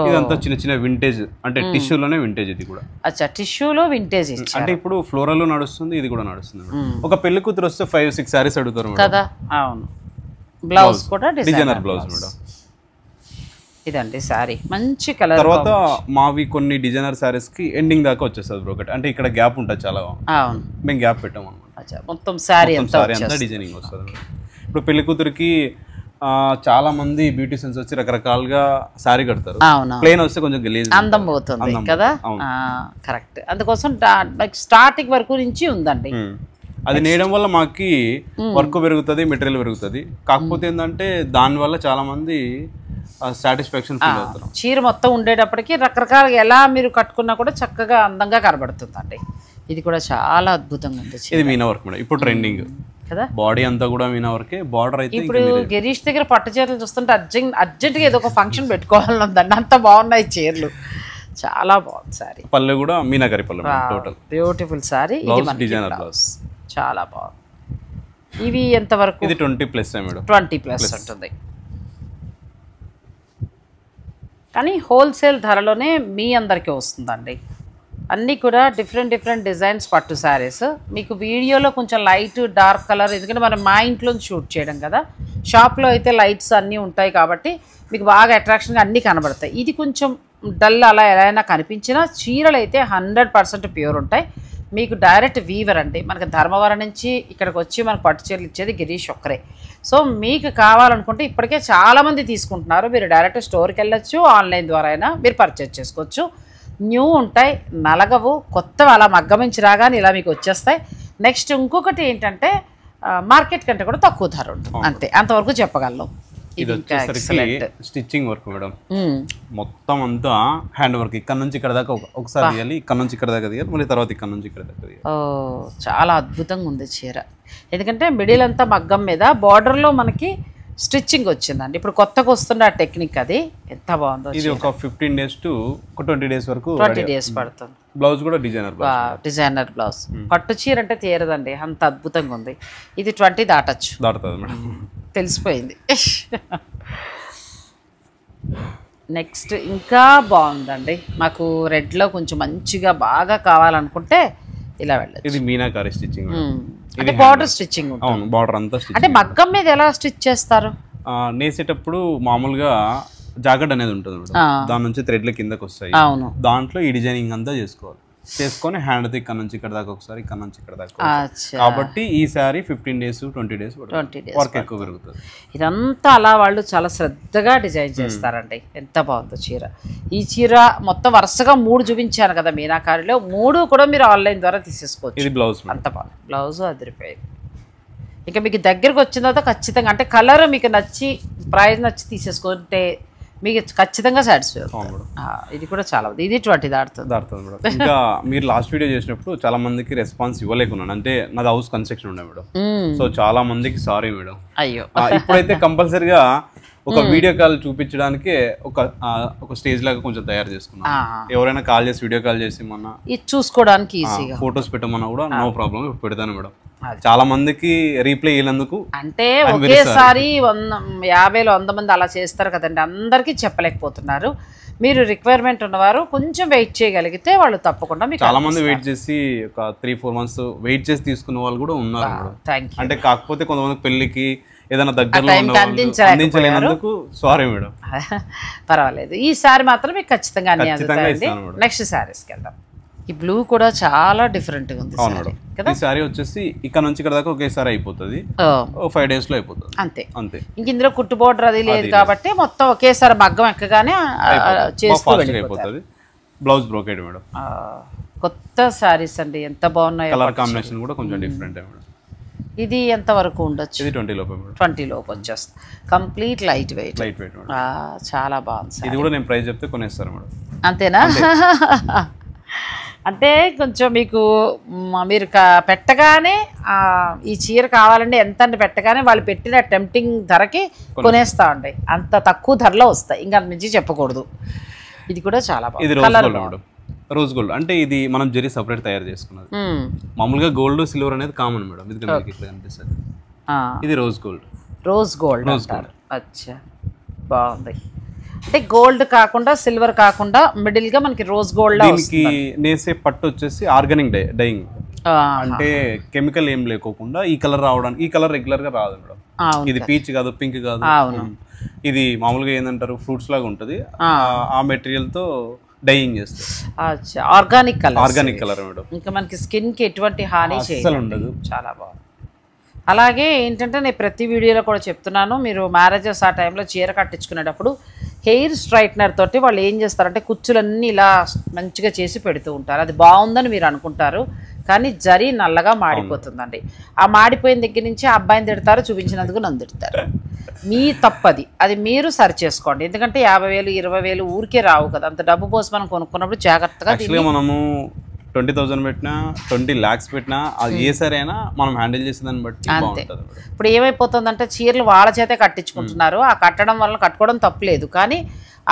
ఇదంతా చిన్న చిన్న వింటేజ్, అంటే టిష్యూలోనే వింటేజ్. ఇది కూడా అచ్చా, టిష్యూలో వింటేజ్ అంటే ఇప్పుడు ఫ్లోరల్ నడుస్తుంది, ఇది కూడా నడుస్తుంది. ఒక పెళ్లి కూతురు వస్తే 5-6 sarees అడుగుతారు కదా. అవును, బ్లౌజ్ కూడా డిజైనర్ బ్లౌజ్ మేడం. ఇదండి సారీ, మంచి కలర్. తర్వాత మావి కొన్ని డిజైనర్ సారీస్ కి ఎండింగ్ దాకా వచ్చేస్తుంది బ్రో. అంటే ఇక్కడ గ్యాప్ ఉంటుంది చాలా. అవును, మేము గ్యాప్ పెట్టాం అనమాట. మొత్తం సారీ అంతా డిజైనింగ్ వస్తుంది. ఇప్పుడు పెళ్లి కూతురికి చాలా మంది బ్యూటీషియన్స్ వచ్చి రకరకాలుగా సారీ కడతారు. ప్లెయిన్ వస్తే కొంచెం గలీజ్, అందం పోతుంది కదా. కరెక్ట్. అందుకోసం స్టార్టింగ్ వరకు నుంచి ఉందండి. అది నేయడం వల్ల మాకి వర్క్ పెరుగుతుంది, మెటీరియల్ పెరుగుతుంది. కాకపోతే ఏంటంటే దానివల్ల చాలా మంది సాటిస్ఫాక్షన్ ఫీల్ అవుతారు. చీర మొత్తం ఉండేటప్పటికి రకరకాలుగా ఎలా మీరు కట్టుకున్నా కూడా చక్కగా అందంగా కనబడుతుందండి. ఇది కూడా చాలా అద్భుతంగా ఉంది. ఇది మీనా వర్క్ మేడం, ఇప్పుడు ట్రెండింగ్ కదా. బాడీ అంతా కూడా మీనా వర్కే. బార్డర్ అయితే ఇప్పుడు గిరీష్ దగ్గర పట్టు చీరలు చూస్తుంటే అర్జెంట్గా ఏదో ఒక ఫంక్షన్ పెట్టుకోవాలని ఉందండి, అంత బాగున్నాయి చీరలు. చాలా బాగుంది సారీ. పళ్ళు కూడా మీనాకరి పళ్ళు, total beautiful sorry. Designer blouse చాలా బాగుంది. ఇవి ఎంతవరకు? ఇది 20+ మేడం. 20+ ఉంటుంది. కానీ హోల్సేల్ ధరలోనే మీ అందరికీ వస్తుందండి. అన్నీ కూడా డిఫరెంట్ డిజైన్స్ పట్టు శారీస్. మీకు వీడియోలో కొంచెం లైట్ డార్క్ కలర్, ఎందుకంటే మనం మా ఇంట్లో షూట్ చేయడం కదా, షాప్లో అయితే లైట్స్ అన్నీ ఉంటాయి కాబట్టి మీకు బాగా అట్రాక్షన్గా అన్నీ కనబడతాయి. ఇది కొంచెం డల్ అలా ఎలా అయినా కనిపించినా చీరలు అయితే 100% ప్యూర్ ఉంటాయి. మీకు డైరెక్ట్ వీవర్ అండి. మనకి ధర్మవరం నుంచి ఇక్కడికి వచ్చి మనకు పట్టు చీరలు ఇచ్చేది గిరీష్ ఒక్కరే. సో మీకు కావాలనుకుంటే ఇప్పటికే చాలామంది తీసుకుంటున్నారు. మీరు డైరెక్ట్ స్టోర్కి వెళ్ళొచ్చు, ఆన్లైన్ ద్వారా అయినా మీరు పర్చేజ్ చేసుకోవచ్చు. న్యూ ఉంటాయి, నలగవు, కొత్తవి అలా మగ్గమించి రాగానే ఇలా మీకు వచ్చేస్తాయి. నెక్స్ట్ ఇంకొకటి ఏంటంటే మార్కెట్ కంటే కూడా తక్కువ ధర ఉంటుంది, అంతే, అంతవరకు చెప్పగలను. ఇది వచ్చేసరికి స్టిచ్చింగ్ వర్క్ మేడం, మొత్తం అంతా హ్యాండ్ వర్క్. ఇక్కడ నుంచి ఇక్కడ దాకా ఒకసారి తీయాలి, ఇక్కడ నుంచి ఇక్కడ దాకా తీయాలి, మళ్ళీ తర్వాత ఇక్కడ నుంచి ఇక్కడ దాకా తీయాలి. చాలా అద్భుతంగా ఉంది చీర. ఎందుకంటే మిడిల్ అంతా మగ్గం మీద, బార్డర్లో మనకి స్టిచ్చింగ్ వచ్చిందండి. ఇప్పుడు కొత్తగా వస్తున్న టెక్నిక్ అది. ఎంత బాగుందో. ఇది ఒక 15 days to 20 days వరకు 20 days పడుతుంది. బ్లౌజ్ కూడా డిజైనర్ బ్లౌజ్. పట్టు చీర అంటే తీరదండి, అంత అద్భుతంగా ఉంది. ఇది 20 దాటుతుంది మేడం, తెలిసిపోయింది. నెక్స్ట్ ఇంకా బాగుందండి. మాకు రెడ్లో కొంచెం మంచిగా బాగా కావాలనుకుంటే ఇలా వెళ్ళదు. ఇది మీనాకారి స్టిచ్చింగ్, అంటే బార్డర్ స్టిచ్చింగ్. అవును, బార్డర్ అంతా అంటే మగ్గం మీద ఎలా స్టిచ్ చేస్తారు? నేసేటప్పుడు మామూలుగా జాకెట్ అనేది ఉంటుంది, దాని నుంచి థ్రెడ్ల కిందకి వస్తాయి. అవును, దాంట్లో ఈ డిజైనింగ్ అంతా చేసుకొని హ్యాండ్ ఇక్కడ నుంచి ఇక్కడ దాకా ఒకసారి, ఇక్కడ నుంచి ఇక్కడ దాకా. కాబట్టి ఈ సారీ 15 days 20 days వర్క్ ఎక్కువ పెరుగుతుంది. ఇదంతా అలా వాళ్ళు చాలా శ్రద్ధగా డిజైన్ చేస్తారండి. ఎంత బాగుందో చీర. ఈ చీర మొత్తం వరుసగా 3 చూపించాను కదా మీనాకారిలో, 3 కూడా మీరు ఆన్లైన్ ద్వారా తీసేసుకోవచ్చు. ఇది బ్లౌజ్, అంత బాగుంది. బ్లౌజ్ అదిరిపోయింది. ఇక మీకు దగ్గరకు వచ్చిన తర్వాత ఖచ్చితంగా అంటే కలర్ మీకు నచ్చి ప్రైస్ నచ్చి తీసేసుకుంటే మీకు ఖచ్చితంగా సాటిస్ఫై అవుతుంది. ఇది కూడా చాలా ఉంది. ఇది 20 దాటుతుంది మేడం. ఇంకా మీరు లాస్ట్ వీడియో చేసినప్పుడు చాలా మందికి రెస్పాన్స్ ఇవ్వలేకున్నాను, అంటే నాది హౌస్ కన్స్ట్రక్షన్ ఉండే మేడం. సో చాలా మందికి సారీ మేడం. అయ్యో, ఇప్పుడైతే కంపల్సరిగా ఒక వీడియో కాల్ చూపించడానికి ఒక స్టేజ్ లాగా కొంచెం తయారు చేసుకున్నాం. ఎవరైనా కాల్ చేసి వీడియో కాల్ చేసి మొన్న ఇది చూసుకోవడానికి ఈజీగా ఫొటోస్ పెట్టమన్నా కూడా నో ప్రాబ్లం, పెడతాను మేడం. చాలా మందికి రీప్లై ఇవ్వనందుకు, అంటే ఒకేసారి 50-100 మంది అలా చేస్తారు కదండి, అందరికీ చెప్పలేకపోతున్నారు. మీరు రిక్వైర్మెంట్ ఉన్నవారు కొంచెం వెయిట్ చేయగలిగితే వాళ్ళు తప్పకుండా మీకు. చాలా మంది వెయిట్ చేసి ఒక 3-4 months వెయిట్ చేసి తీసుకున్న వాళ్ళు కూడా ఉన్నారు. అంటే కాకపోతే కొంతమంది పెళ్లికి ఏదైనా దగ్గరలో అందించలేనందుకు సారీ మేడం. పర్వాలేదు, ఈసారి మాత్రం మీకు ఖచ్చితంగా అన్ని అందుతాయండి. నెక్స్ట్ శారీస్కి వెళ్దాం. ఈ బ్లూ కూడా చాలా డిఫరెంట్ గా ఉంది. ఈ సారీ వచ్చేసి ఇక్కడ నుంచి ఇక్కడ దాకా ఒకేసారి అయిపోతుంది, 5 days లో అయిపోతుంది, అంతే. ఇంక ఇందులో కుట్టు బోర్డర్ అది లేదు కాబట్టి మొత్తం ఒకేసారి మగ్గం ఎక్కగానే అయిపోతుంది. Blouse brocade madam. కొత్త సారీస్ అండి, ఎంత బాగున్నాయి. కలర్ కాంబినేషన్ కూడా కొంచెం డిఫరెంట్ మేడం. ఇది ఎంత వరకు ఉండొచ్చు? ఇది 20 లోపు మేడం. 20 లోపు వచ్చేస్తుంది. కంప్లీట్ లైట్ వెయిట్ చాలా బాగుంది. ఇది కూడా నేను ప్రైస్ చెప్తే కొనేస్తారు మేడం. అంతేనా? అంటే కొంచెం మీకు మీరు పెట్టగానే ఈ చీర కావాలంటే ఎంత అని పెట్టగానే వాళ్ళు పెట్టిన టెంప్టింగ్ ధరకి కొనేస్తా ఉంటాయి, అంత తక్కువ ధరలో వస్తాయి, ఇంకా నుంచి చెప్పకూడదు. ఇది కూడా చాలా బాగుంది. రోజ్ గోల్డ్ అంటే ఇది మనం జరీ సపరేట్ తయారు చేసుకున్నది. మామూలుగా గోల్డ్ సిల్వర్ అనేది కామన్ మేడం, ఇది ఇట్లా కనిపిస్తుంది. ఇది రోజ్ గోల్డ్. Rose gold. అచ్చా, బాగుంది. అంటే గోల్డ్ కాకుండా సిల్వర్ కాకుండా మిడిల్ గా మనకి రోజ్ గోల్డ్. దీనికి నేసే పట్టు వచ్చేసి ఆర్గానిక్ డైయింగ్, అంటే కెమికల్ ఏం లేకోకుండా ఈ కలర్ రావడానికి. ఈ కలర్ రెగ్యులర్ గా రాదు మేడం, ఇది పీచ్ కాదు, పింక్ కాదు, ఇది మామూలుగా ఏంటంటారు ఫ్రూట్స్ లాగా ఉంటది. ఆ మెటీరియల్ తో డైయింగ్ చేస్తారు. Organic colour madam. ఇంకా మనకి స్కిన్ కి ఎటువంటి హాని ఉండదు. చాలా బాగుంది. అలాగే ఏంటంటే నేను ప్రతి వీడియోలో కూడా చెప్తున్నాను, మీరు మ్యారేజెస్ ఆ టైంలో చీర కట్టించుకునేటప్పుడు హెయిర్ స్ట్రైట్నర్ తోటి వాళ్ళు ఏం చేస్తారంటే కుచ్చులన్నీ ఇలా మంచిగా చేసి పెడుతూ ఉంటారు. అది బాగుందని మీరు అనుకుంటారు, కానీ జరీ నల్లగా మాడిపోతుందండి. ఆ మాడిపోయిన దగ్గర నుంచి ఆ అబ్బాయిని తిడతారు, చూపించినందుకు నన్ను తిడతారు. మీ తప్పది, అది మీరు సరి చేసుకోండి. ఎందుకంటే 50,000 20,000 ఊరికే రావు కదా, అంత డబ్బు పోసి మనం కొనుక్కున్నప్పుడు జాగ్రత్తగా. మనము 20,000 పెట్టినా 20 lakhs పెట్టినా అది ఏ సరైనా మనం హ్యాండిల్ చేసేదాన్ని బట్టి అంతే. ఇప్పుడు ఏమైపోతుందంటే చీరలు వాళ్ళ చేతే కట్టించుకుంటున్నారు, ఆ కట్టడం వల్ల కట్టుకోవడం తప్పులేదు, కానీ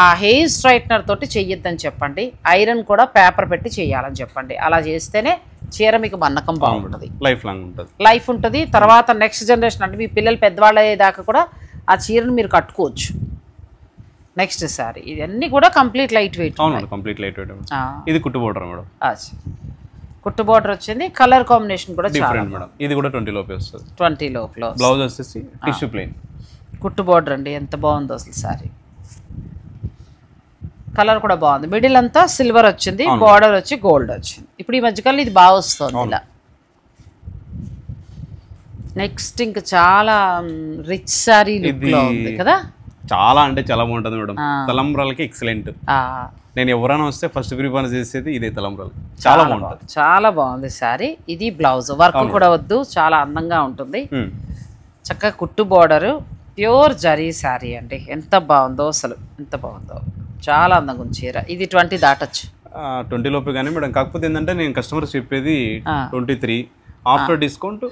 ఆ హెయిర్ స్ట్రైట్నర్ తోటి చెయ్యొద్దని చెప్పండి. ఐరన్ కూడా పేపర్ పెట్టి చెయ్యాలని చెప్పండి. అలా చేస్తేనే చీర మీకు మన్నకం బాగుంటుంది, లైఫ్ ఉంటుంది. తర్వాత నెక్స్ట్ జనరేషన్ అంటే మీ పిల్లలు పెద్దవాళ్ళ అయ్యేదాకా కూడా ఆ చీరను మీరు కట్టుకోవచ్చు. నెక్స్ట్ సారీ ఇవన్నీ కూడా complete light weight. Complete light weight. ఇది కుట్టు బోర్డర్ మేడం. కుట్టు బోర్డర్ వచ్చింది. కలర్ కాంబినేషన్ కూడా డిఫరెంట్ మేడం. ఇది కూడా 20 లోపే వస్తుంది. 20 లోపల. బ్లౌజ్ వచ్చేసి టిష్యూ ప్లెయిన్. కుట్టు బోర్డర్ అండి, ఎంత బాగుందో అసలు సారీ. కలర్ కూడా బాగుంది, మిడిల్ అంతా సిల్వర్ వచ్చింది, బార్డర్ వచ్చి గోల్డ్ వచ్చింది. ఇప్పుడు ఈ మధ్యకాలంలో ఇది బాగా వస్తుంది ఇలా. నెక్స్ట్ ఇంకా చాలా రిచ్ సారీ లుక్ లో ఉంది కదా, చాలా అంటే చాలా బాగుంటుంది మేడం. తలంబ్రాలకి ఎక్సలెంట్. నేను ఎవరైనా వస్తే ఫస్ట్ ప్రిఫరెన్స్ చేసేది ఇదే తలంబ్రాలు. చాలా బాగుంటుంది, చాలా బాగుంది సారీ. ఇది బ్లౌజ్ వర్క్ కూడా వద్దు, చాలా అందంగా ఉంటుంది. చక్కగా కుట్టు బోర్డర్, ప్యూర్ జరీ సారీ అండి. ఎంత బాగుందో అసలు, ఎంత బాగుందో, చాలా అందంగా ఉంది చీర. ఇది 20 దాటచ్చు, 20 లోపు కానీ మేడం. కాకపోతే ఏంటంటే నేను కస్టమర్స్ చెప్పేది 23 ఆఫ్టర్ డిస్కౌంట్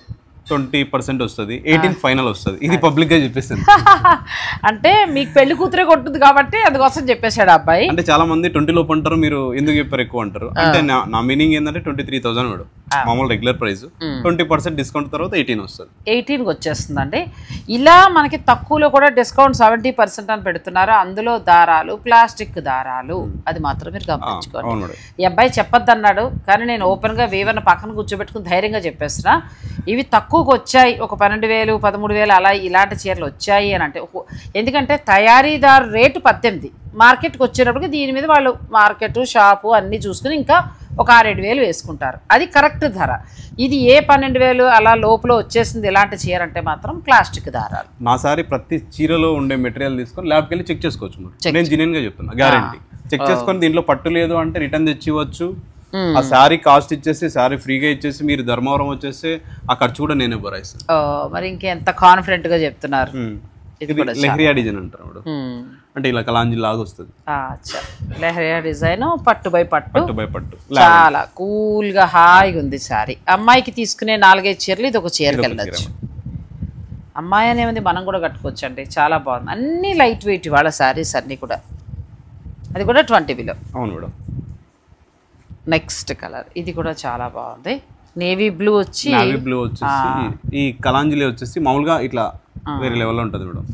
20% వస్తుంది, 18 ఫైనల్ వస్తుంది. ఇది పబ్లిక్ గా చెప్పేస్తుంది. అంటే మీకు పెళ్లి కూతురే కొట్టుంది కాబట్టి అందుకోసం చెప్పేశాడు అబ్బాయి. అంటే చాలా మంది 20 లోపు అంటారు, మీరు ఎందుకు చెప్పారు ఎక్కువ అంటారు. అంటే నా మీనింగ్ ఏంటంటే 23,000 మేడం మామూలు రెగ్యులర్ ప్రైస్, 20% డిస్కౌంట్ తర్వాత 18 వస్తుంది. 18కి వచ్చేస్తుందండి. ఇలా మనకి తక్కువలో కూడా డిస్కౌంట్ 70% అని పెడుతున్నారు. అందులో దారాలు ప్లాస్టిక్ దారాలు, అది మాత్రం మీరు గమనించుకోండి. ఈ అబ్బాయి చెప్పొద్దు అన్నాడు, కానీ నేను ఓపెన్ గా వీవర్ని పక్కన కూర్చోబెట్టుకుని ధైర్యంగా చెప్పేస్తున్నా. ఇవి తక్కువకు వచ్చాయి, ఒక 12,000 13,000 అలా ఇలాంటి చీరలు వచ్చాయి అని అంటే. ఎందుకంటే తయారీదారు రేటు 18, మార్కెట్కి వచ్చేటప్పటికి దీని మీద వాళ్ళు మార్కెట్ షాపు అన్నీ చూసుకుని ఇంకా ఒక 6-7 వేసుకుంటారు, అది కరెక్ట్ ధర. ఇది ఏ 12,000 అలా లోపల వచ్చేసింది ఇలాంటి చీర అంటే మాత్రం ప్లాస్టిక్ దారాలు. నా సారీ ప్రతి చీరలో ఉండే మెటీరియల్ తీసుకొని ల్యాబ్కి వెళ్ళి చెక్ చేసుకోవచ్చు. నేను జెన్యూన్ గా చెప్తున్నా, గ్యారంటీ. చెక్ చేసుకొని దీంట్లో పట్టు లేదు అంటే రిటర్న్ తెచ్చి ఇవ్వచ్చు. ఆ శారీ కాస్ట్ ఇచ్చేసి శారీ ఫ్రీగా ఇచ్చేసి మీరు ధర్మవరం వచ్చేసి ఆ ఖర్చు కూడా నేనే భరాయిస్తాను. మరి ఇంకెంత కాన్ఫిడెంట్ గా చెప్తున్నారు. లెహరియా డిజైన్ అంటారు, అంటే ఇలా కలాంజీ లాగా వస్తుంది. లెహరియా డిజైన్, పట్టు బై పట్టు, చాలా కూల్ గా హాయిగా ఉంది సారీ. అమ్మాయికి తీసుకునే 4-5 చీరలు ఇది ఒక చీరకి వెళ్ళచ్చు. అమ్మాయి అనేది మనం కూడా కట్టుకోవచ్చు అండి, చాలా బాగుంది. అన్ని లైట్ వెయిట్ వాళ్ళ శారీస్ అన్ని కూడా, అది కూడా 20 బిలో. అవును మేడం. నెక్స్ట్ కలర్ ఇది కూడా చాలా బాగుంది, నేవీ బ్లూ వచ్చి, నేవీ బ్లూ వచ్చేసి ఈ కలాంజలి వచ్చేసి మామూలుగా ఇట్లా వేరే లెవెల్లో ఉంటుంది మేడం.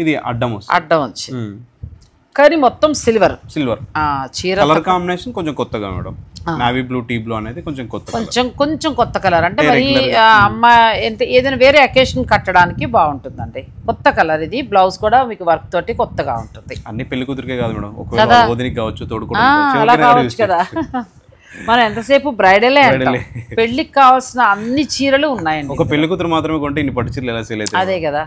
ఇది అడ్డం వచ్చి కానీ మొత్తం సిల్వర్ చీర. కలర్ కాంబినేషన్ కొంచెం కొత్తగా మేడం. నేవీ బ్లూ టీ బ్లూ అనేది కొంచెం కొత్త కలర్. అంటే మరి అమ్మాయి ఏదైనా వేరే అకేషన్ కట్టడానికి బాగుంటుందండి. కొత్త కలర్ ఇది. బ్లౌజ్ కూడా మీకు వర్క్ తోటి కొత్తగా ఉంటుంది. అన్ని పెళ్లి కూతురికే కాదు మేడం, ఒకవేళ వదినికి కావచ్చు, తోడుకోవడం అలా కావచ్చు కదా. మనం ఎంతసేపు బ్రైడలే అంటాం, పెళ్లికి కావాల్సిన అన్ని చీరలు ఉన్నాయండి. ఒక పెళ్లి కూతురు మాత్రమే కొంటే ఇన్ని పట్టు చీరలు ఎలా సేల్ అవుతాయి? అదే కదా,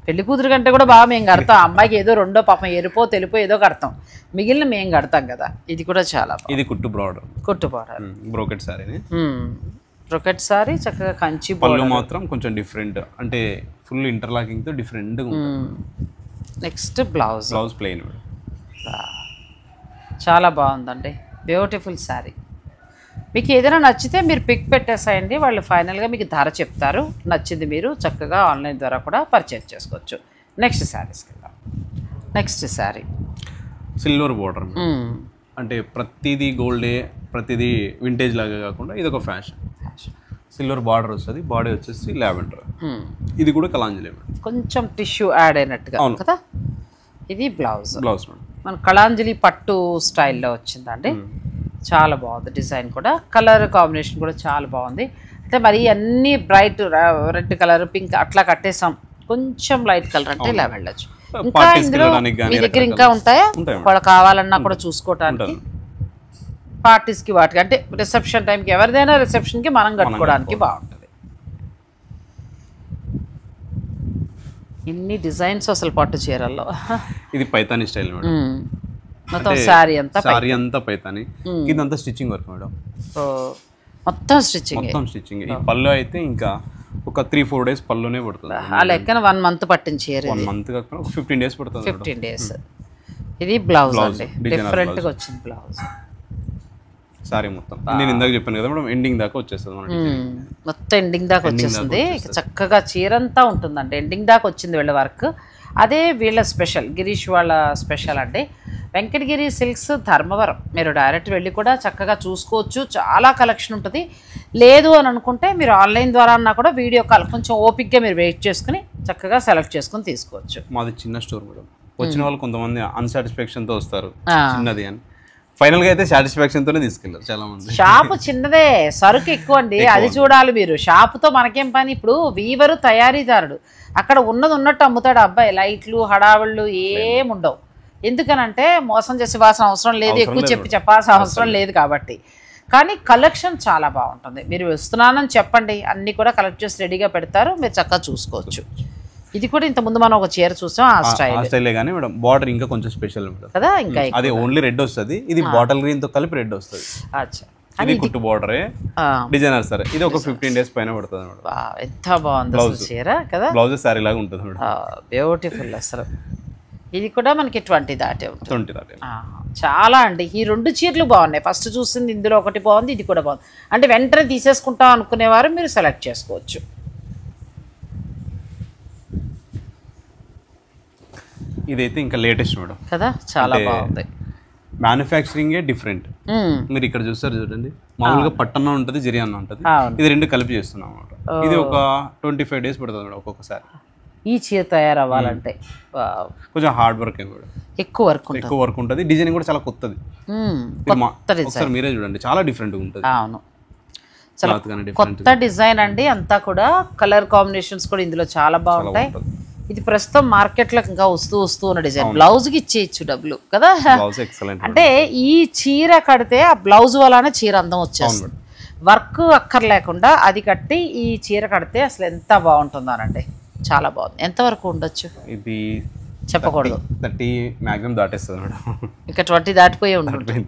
పెళ్లి కూతురు కంటే కూడా బాగా మేము కడతాం. అమ్మాయికి ఏదో రెండో పాపం ఎరుపో తెలుపో ఏదో కడతాం, మిగిలిన మేము కడతాం కదా. ఇది కూడా చాలా. ఇది కుట్టు border, brocade sorry. Brocade sorry చక్కగా కంచి. పళ్ళు మాత్రం కొంచెం డిఫరెంట్, అంటే ఫుల్ ఇంటర్లాకింగ్ తో డిఫరెంట్. నెక్స్ట్ బ్లౌజ్ ప్లెయిన్, చాలా బాగుందండి, బ్యూటిఫుల్ సారీ. మీకు ఏదైనా నచ్చితే మీరు పిక్ పెట్టేసాయండి, వాళ్ళు ఫైనల్గా మీకు ధర చెప్తారు. నచ్చింది మీరు చక్కగా ఆన్లైన్ ద్వారా కూడా పర్చేజ్ చేసుకోవచ్చు. నెక్స్ట్ శారీస్కి వెళ్దాం. నెక్స్ట్ శారీ సిల్వర్ బోర్డర్, అంటే ప్రతిదీ గోల్డే, ప్రతిదీ వింటేజ్ లాగా కాకుండా ఇది ఒక ఫ్యాషన్. సిల్వర్ బార్డర్ వస్తుంది, బాడీ వచ్చేసి లావెండర్. ఇది కూడా కలాంజలి, కొంచెం టిష్యూ యాడ్ అయినట్టుగా కదా. ఇది బ్లౌజ్ మన కళాంజలి పట్టు స్టైల్లో వచ్చిందండి. చాలా బాగుంది డిజైన్ కూడా, కలర్ కాంబినేషన్ కూడా చాలా బాగుంది. అంటే మరి అన్ని బ్రైట్ రెడ్ కలర్, పింక్ అట్లా కట్టేసాం. కొంచెం లైట్ కలర్ అంటే ఇలా వెళ్ళచ్చు. ఇంకా ఇందులో మీ దగ్గర ఇంకా ఉంటాయా? వాళ్ళు కావాలన్నా కూడా చూసుకోవటానికి, పార్టీస్కి వాటికి, అంటే రిసెప్షన్ టైంకి, ఎవరిదైనా రిసెప్షన్కి మనం కట్టుకోవడానికి బాగుంటుంది. ఇన్ని డిజైన్స్ అసలు పట్టు చీరల్లో. ఇది పైతాని స్టైల్ మేడం, మొత్తం సారీ అంతా పైతాని. ఇదంతా స్టిచ్చింగ్ వర్క్ మేడం, మొత్తం స్టిచ్చింగ్. ఈ పళ్ళు అయితే ఇంకా ఒక 3-4 డేస్ పళ్ళునే పడుతుంది. ఆ లెక్కన 1 మంత్ పట్టిన చీర. 1 మంత్ కాకుండా 15 డేస్ పడుతుంది. 15 డేస్. ఇది బ్లౌజ్ అండి, డిఫరెంట్ గా వచ్చింది బ్లౌజ్. సారీ మొత్తం నేను ఇందాక చెప్పాను కదా మేడం, ఎండింగ్ దాకా వచ్చేస్తుంది. మొత్తం ఎండింగ్ దాకా వచ్చేస్తుంది. చక్కగా చీరంతా ఉంటుందండి, ఎండింగ్ దాకా వచ్చింది వీళ్ళ వర్క్. అదే వీళ్ళ స్పెషల్, గిరీష్ వాళ్ళ స్పెషల్ అండి. వెంకటగిరి సిల్క్స్ ధర్మవరం. మీరు డైరెక్ట్ వెళ్ళి కూడా చక్కగా చూసుకోవచ్చు, చాలా కలెక్షన్ ఉంటుంది. లేదు అని అనుకుంటే మీరు ఆన్లైన్ ద్వారా అన్నా కూడా వీడియో కాల్ కొంచెం ఓపిక్గా మీరు వెయిట్ చేసుకుని చక్కగా సెలెక్ట్ చేసుకుని తీసుకోవచ్చు. మాది చిన్న స్టోర్ మేడం, వచ్చిన వాళ్ళు కొంతమంది అన్సాటిస్ఫాక్షన్తో వస్తారు, చిన్నది అని. ఫైనల్ గా అయితే సాటిస్ఫాక్షన్ తోనే తీసుకెళ్లారు చాలా మంది. షాప్ చిన్నదే, సరుకు ఎక్కువ అండి, అది చూడాలి మీరు. షాపుతో మనకేం పని? ఇప్పుడు వీవరు తయారీదారుడు అక్కడ ఉన్నట్టు అమ్ముతాడు అబ్బాయి. లైట్లు హడావుళ్ళు ఏముండవు. ఎందుకనంటే మోసం చేసి వాసన అవసరం లేదు, ఎక్కువ చెప్పాల్సిన అవసరం లేదు కాబట్టి. కానీ కలెక్షన్ చాలా బాగుంటుంది. మీరు వస్తున్నానని చెప్పండి, అన్ని కూడా కలెక్ట్ చేసి రెడీగా పెడతారు, మీరు చక్కగా చూసుకోవచ్చు. ఇది కూడా ఇంతకుముందు మనం ఒక చీర చూసాం, ఆ స్టైల్ కానీ మేడం బార్డర్ ఇంకా కొంచెం స్పెషల్ కదా. ఇంకా అది ఓన్లీ రెడ్ వస్తుంది, ఇది బాటిల్ గ్రీన్ తో కలిపి రెడ్ వస్తుంది. ఇది కుట్టు బార్డరే డిజైనర్ సార్. ఇది ఒక 15 days పైన పడుతుంది మేడం. ఎంత బాగుంది చీర కదా. బ్లౌజ్ సారీ లాగా ఉంటుంది మేడం, బ్యూటిఫుల్ అసలు. ఇది కూడా మనకి 20 దాటే ఉంటుంది. చాలా అండి. ఈ 2 చీరలు బాగున్నాయి. ఫస్ట్ చూసింది ఇందులో ఒకటి బాగుంది, ఇది కూడా బాగుంది. అంటే వెంటనే తీసేసుకుంటాం అనుకునేవారు మీరు సెలెక్ట్ చేసుకోవచ్చు. ఇదైతే ఇంకా లేటెస్ట్ మేడం కదా, చాలా బాగుంది. Manufacturing different. మీరు ఇక్కడ చూస్తారు చూడండి, మామూలుగా పట్టణ ఉంటుంది, జిరియానా ఉంటుంది, ఇది రెండు కలిపి చేస్తున్నాం అన్నమాట. ఇది ఒక 25 days పడుతుంది మేడం ఒక్కొక్కసారి ఈ చీర తయారవ్వాలంటే. కొంచెం హార్డ్ వర్క్ కూడా, ఎక్కువ వర్క్ ఉంటుంది. డిజైనింగ్ కూడా చాలా కొత్తది. ఒకసారి మీరే చూడండి, చాలా డిఫరెంట్గా ఉంటుంది. అవును, చాలా కొత్త డిజైన్ అండి. అంతా కూడా కలర్ కాంబినేషన్స్ కూడా ఇందులో చాలా బాగుంటాయి. ఇది ప్రస్తుతం మార్కెట్లో ఇంకా వస్తూ ఉన్న డిజైన్. బ్లౌజ్కి ఇచ్చేయచ్చు డబ్బులు కదా. అంటే ఈ చీర కడితే ఆ బ్లౌజ్ వలన చీర అందం వచ్చేస్తుంది. వర్క్ అక్కర్లేకుండా అది కట్టి ఈ చీర కడితే అసలు ఎంత బాగుంటుందోనండి. చాలా బాగుంది. ఎంతవరకు ఉండొచ్చు ఇది చెప్పకూడదు, 30 మ్యాక్సిమం దాటేస్తుంది మేడం. ఇంకా 20 దాటిపోయి ఉంటుంది.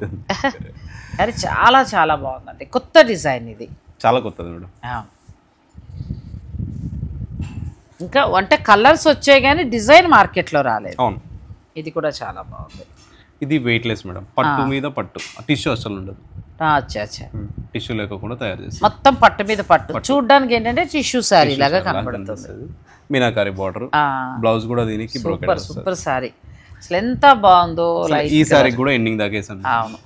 అది చాలా చాలా బాగుందండి. కొత్త డిజైన్ ఇది, చాలా కొత్తది మేడం. ఇంకా అంటే కలర్స్ వచ్చాయి కానీ డిజైన్ మార్కెట్లో రాలేదు. అవును, ఇది కూడా చాలా బాగుంది. ఇది వెయిట్లెస్ మేడం, పట్టు మీద పట్టు, టిష్యూ అసలు ఉండదు. టిష్యూ లేకుండా తయారు చేసి మొత్తం పట్టు మీద పట్టు. చూడడానికి ఏంటంటే టిష్యూ సారీ లాగా కనబడుతుంది. మీనాకారి బార్డర్, బ్లౌజ్ కూడా దీనికి సూపర్ సారీ. అసలు ఎంత బాగుందో. ఈ సారీ కూడా ఎండింగ్ దాకా వేసాను. అవును,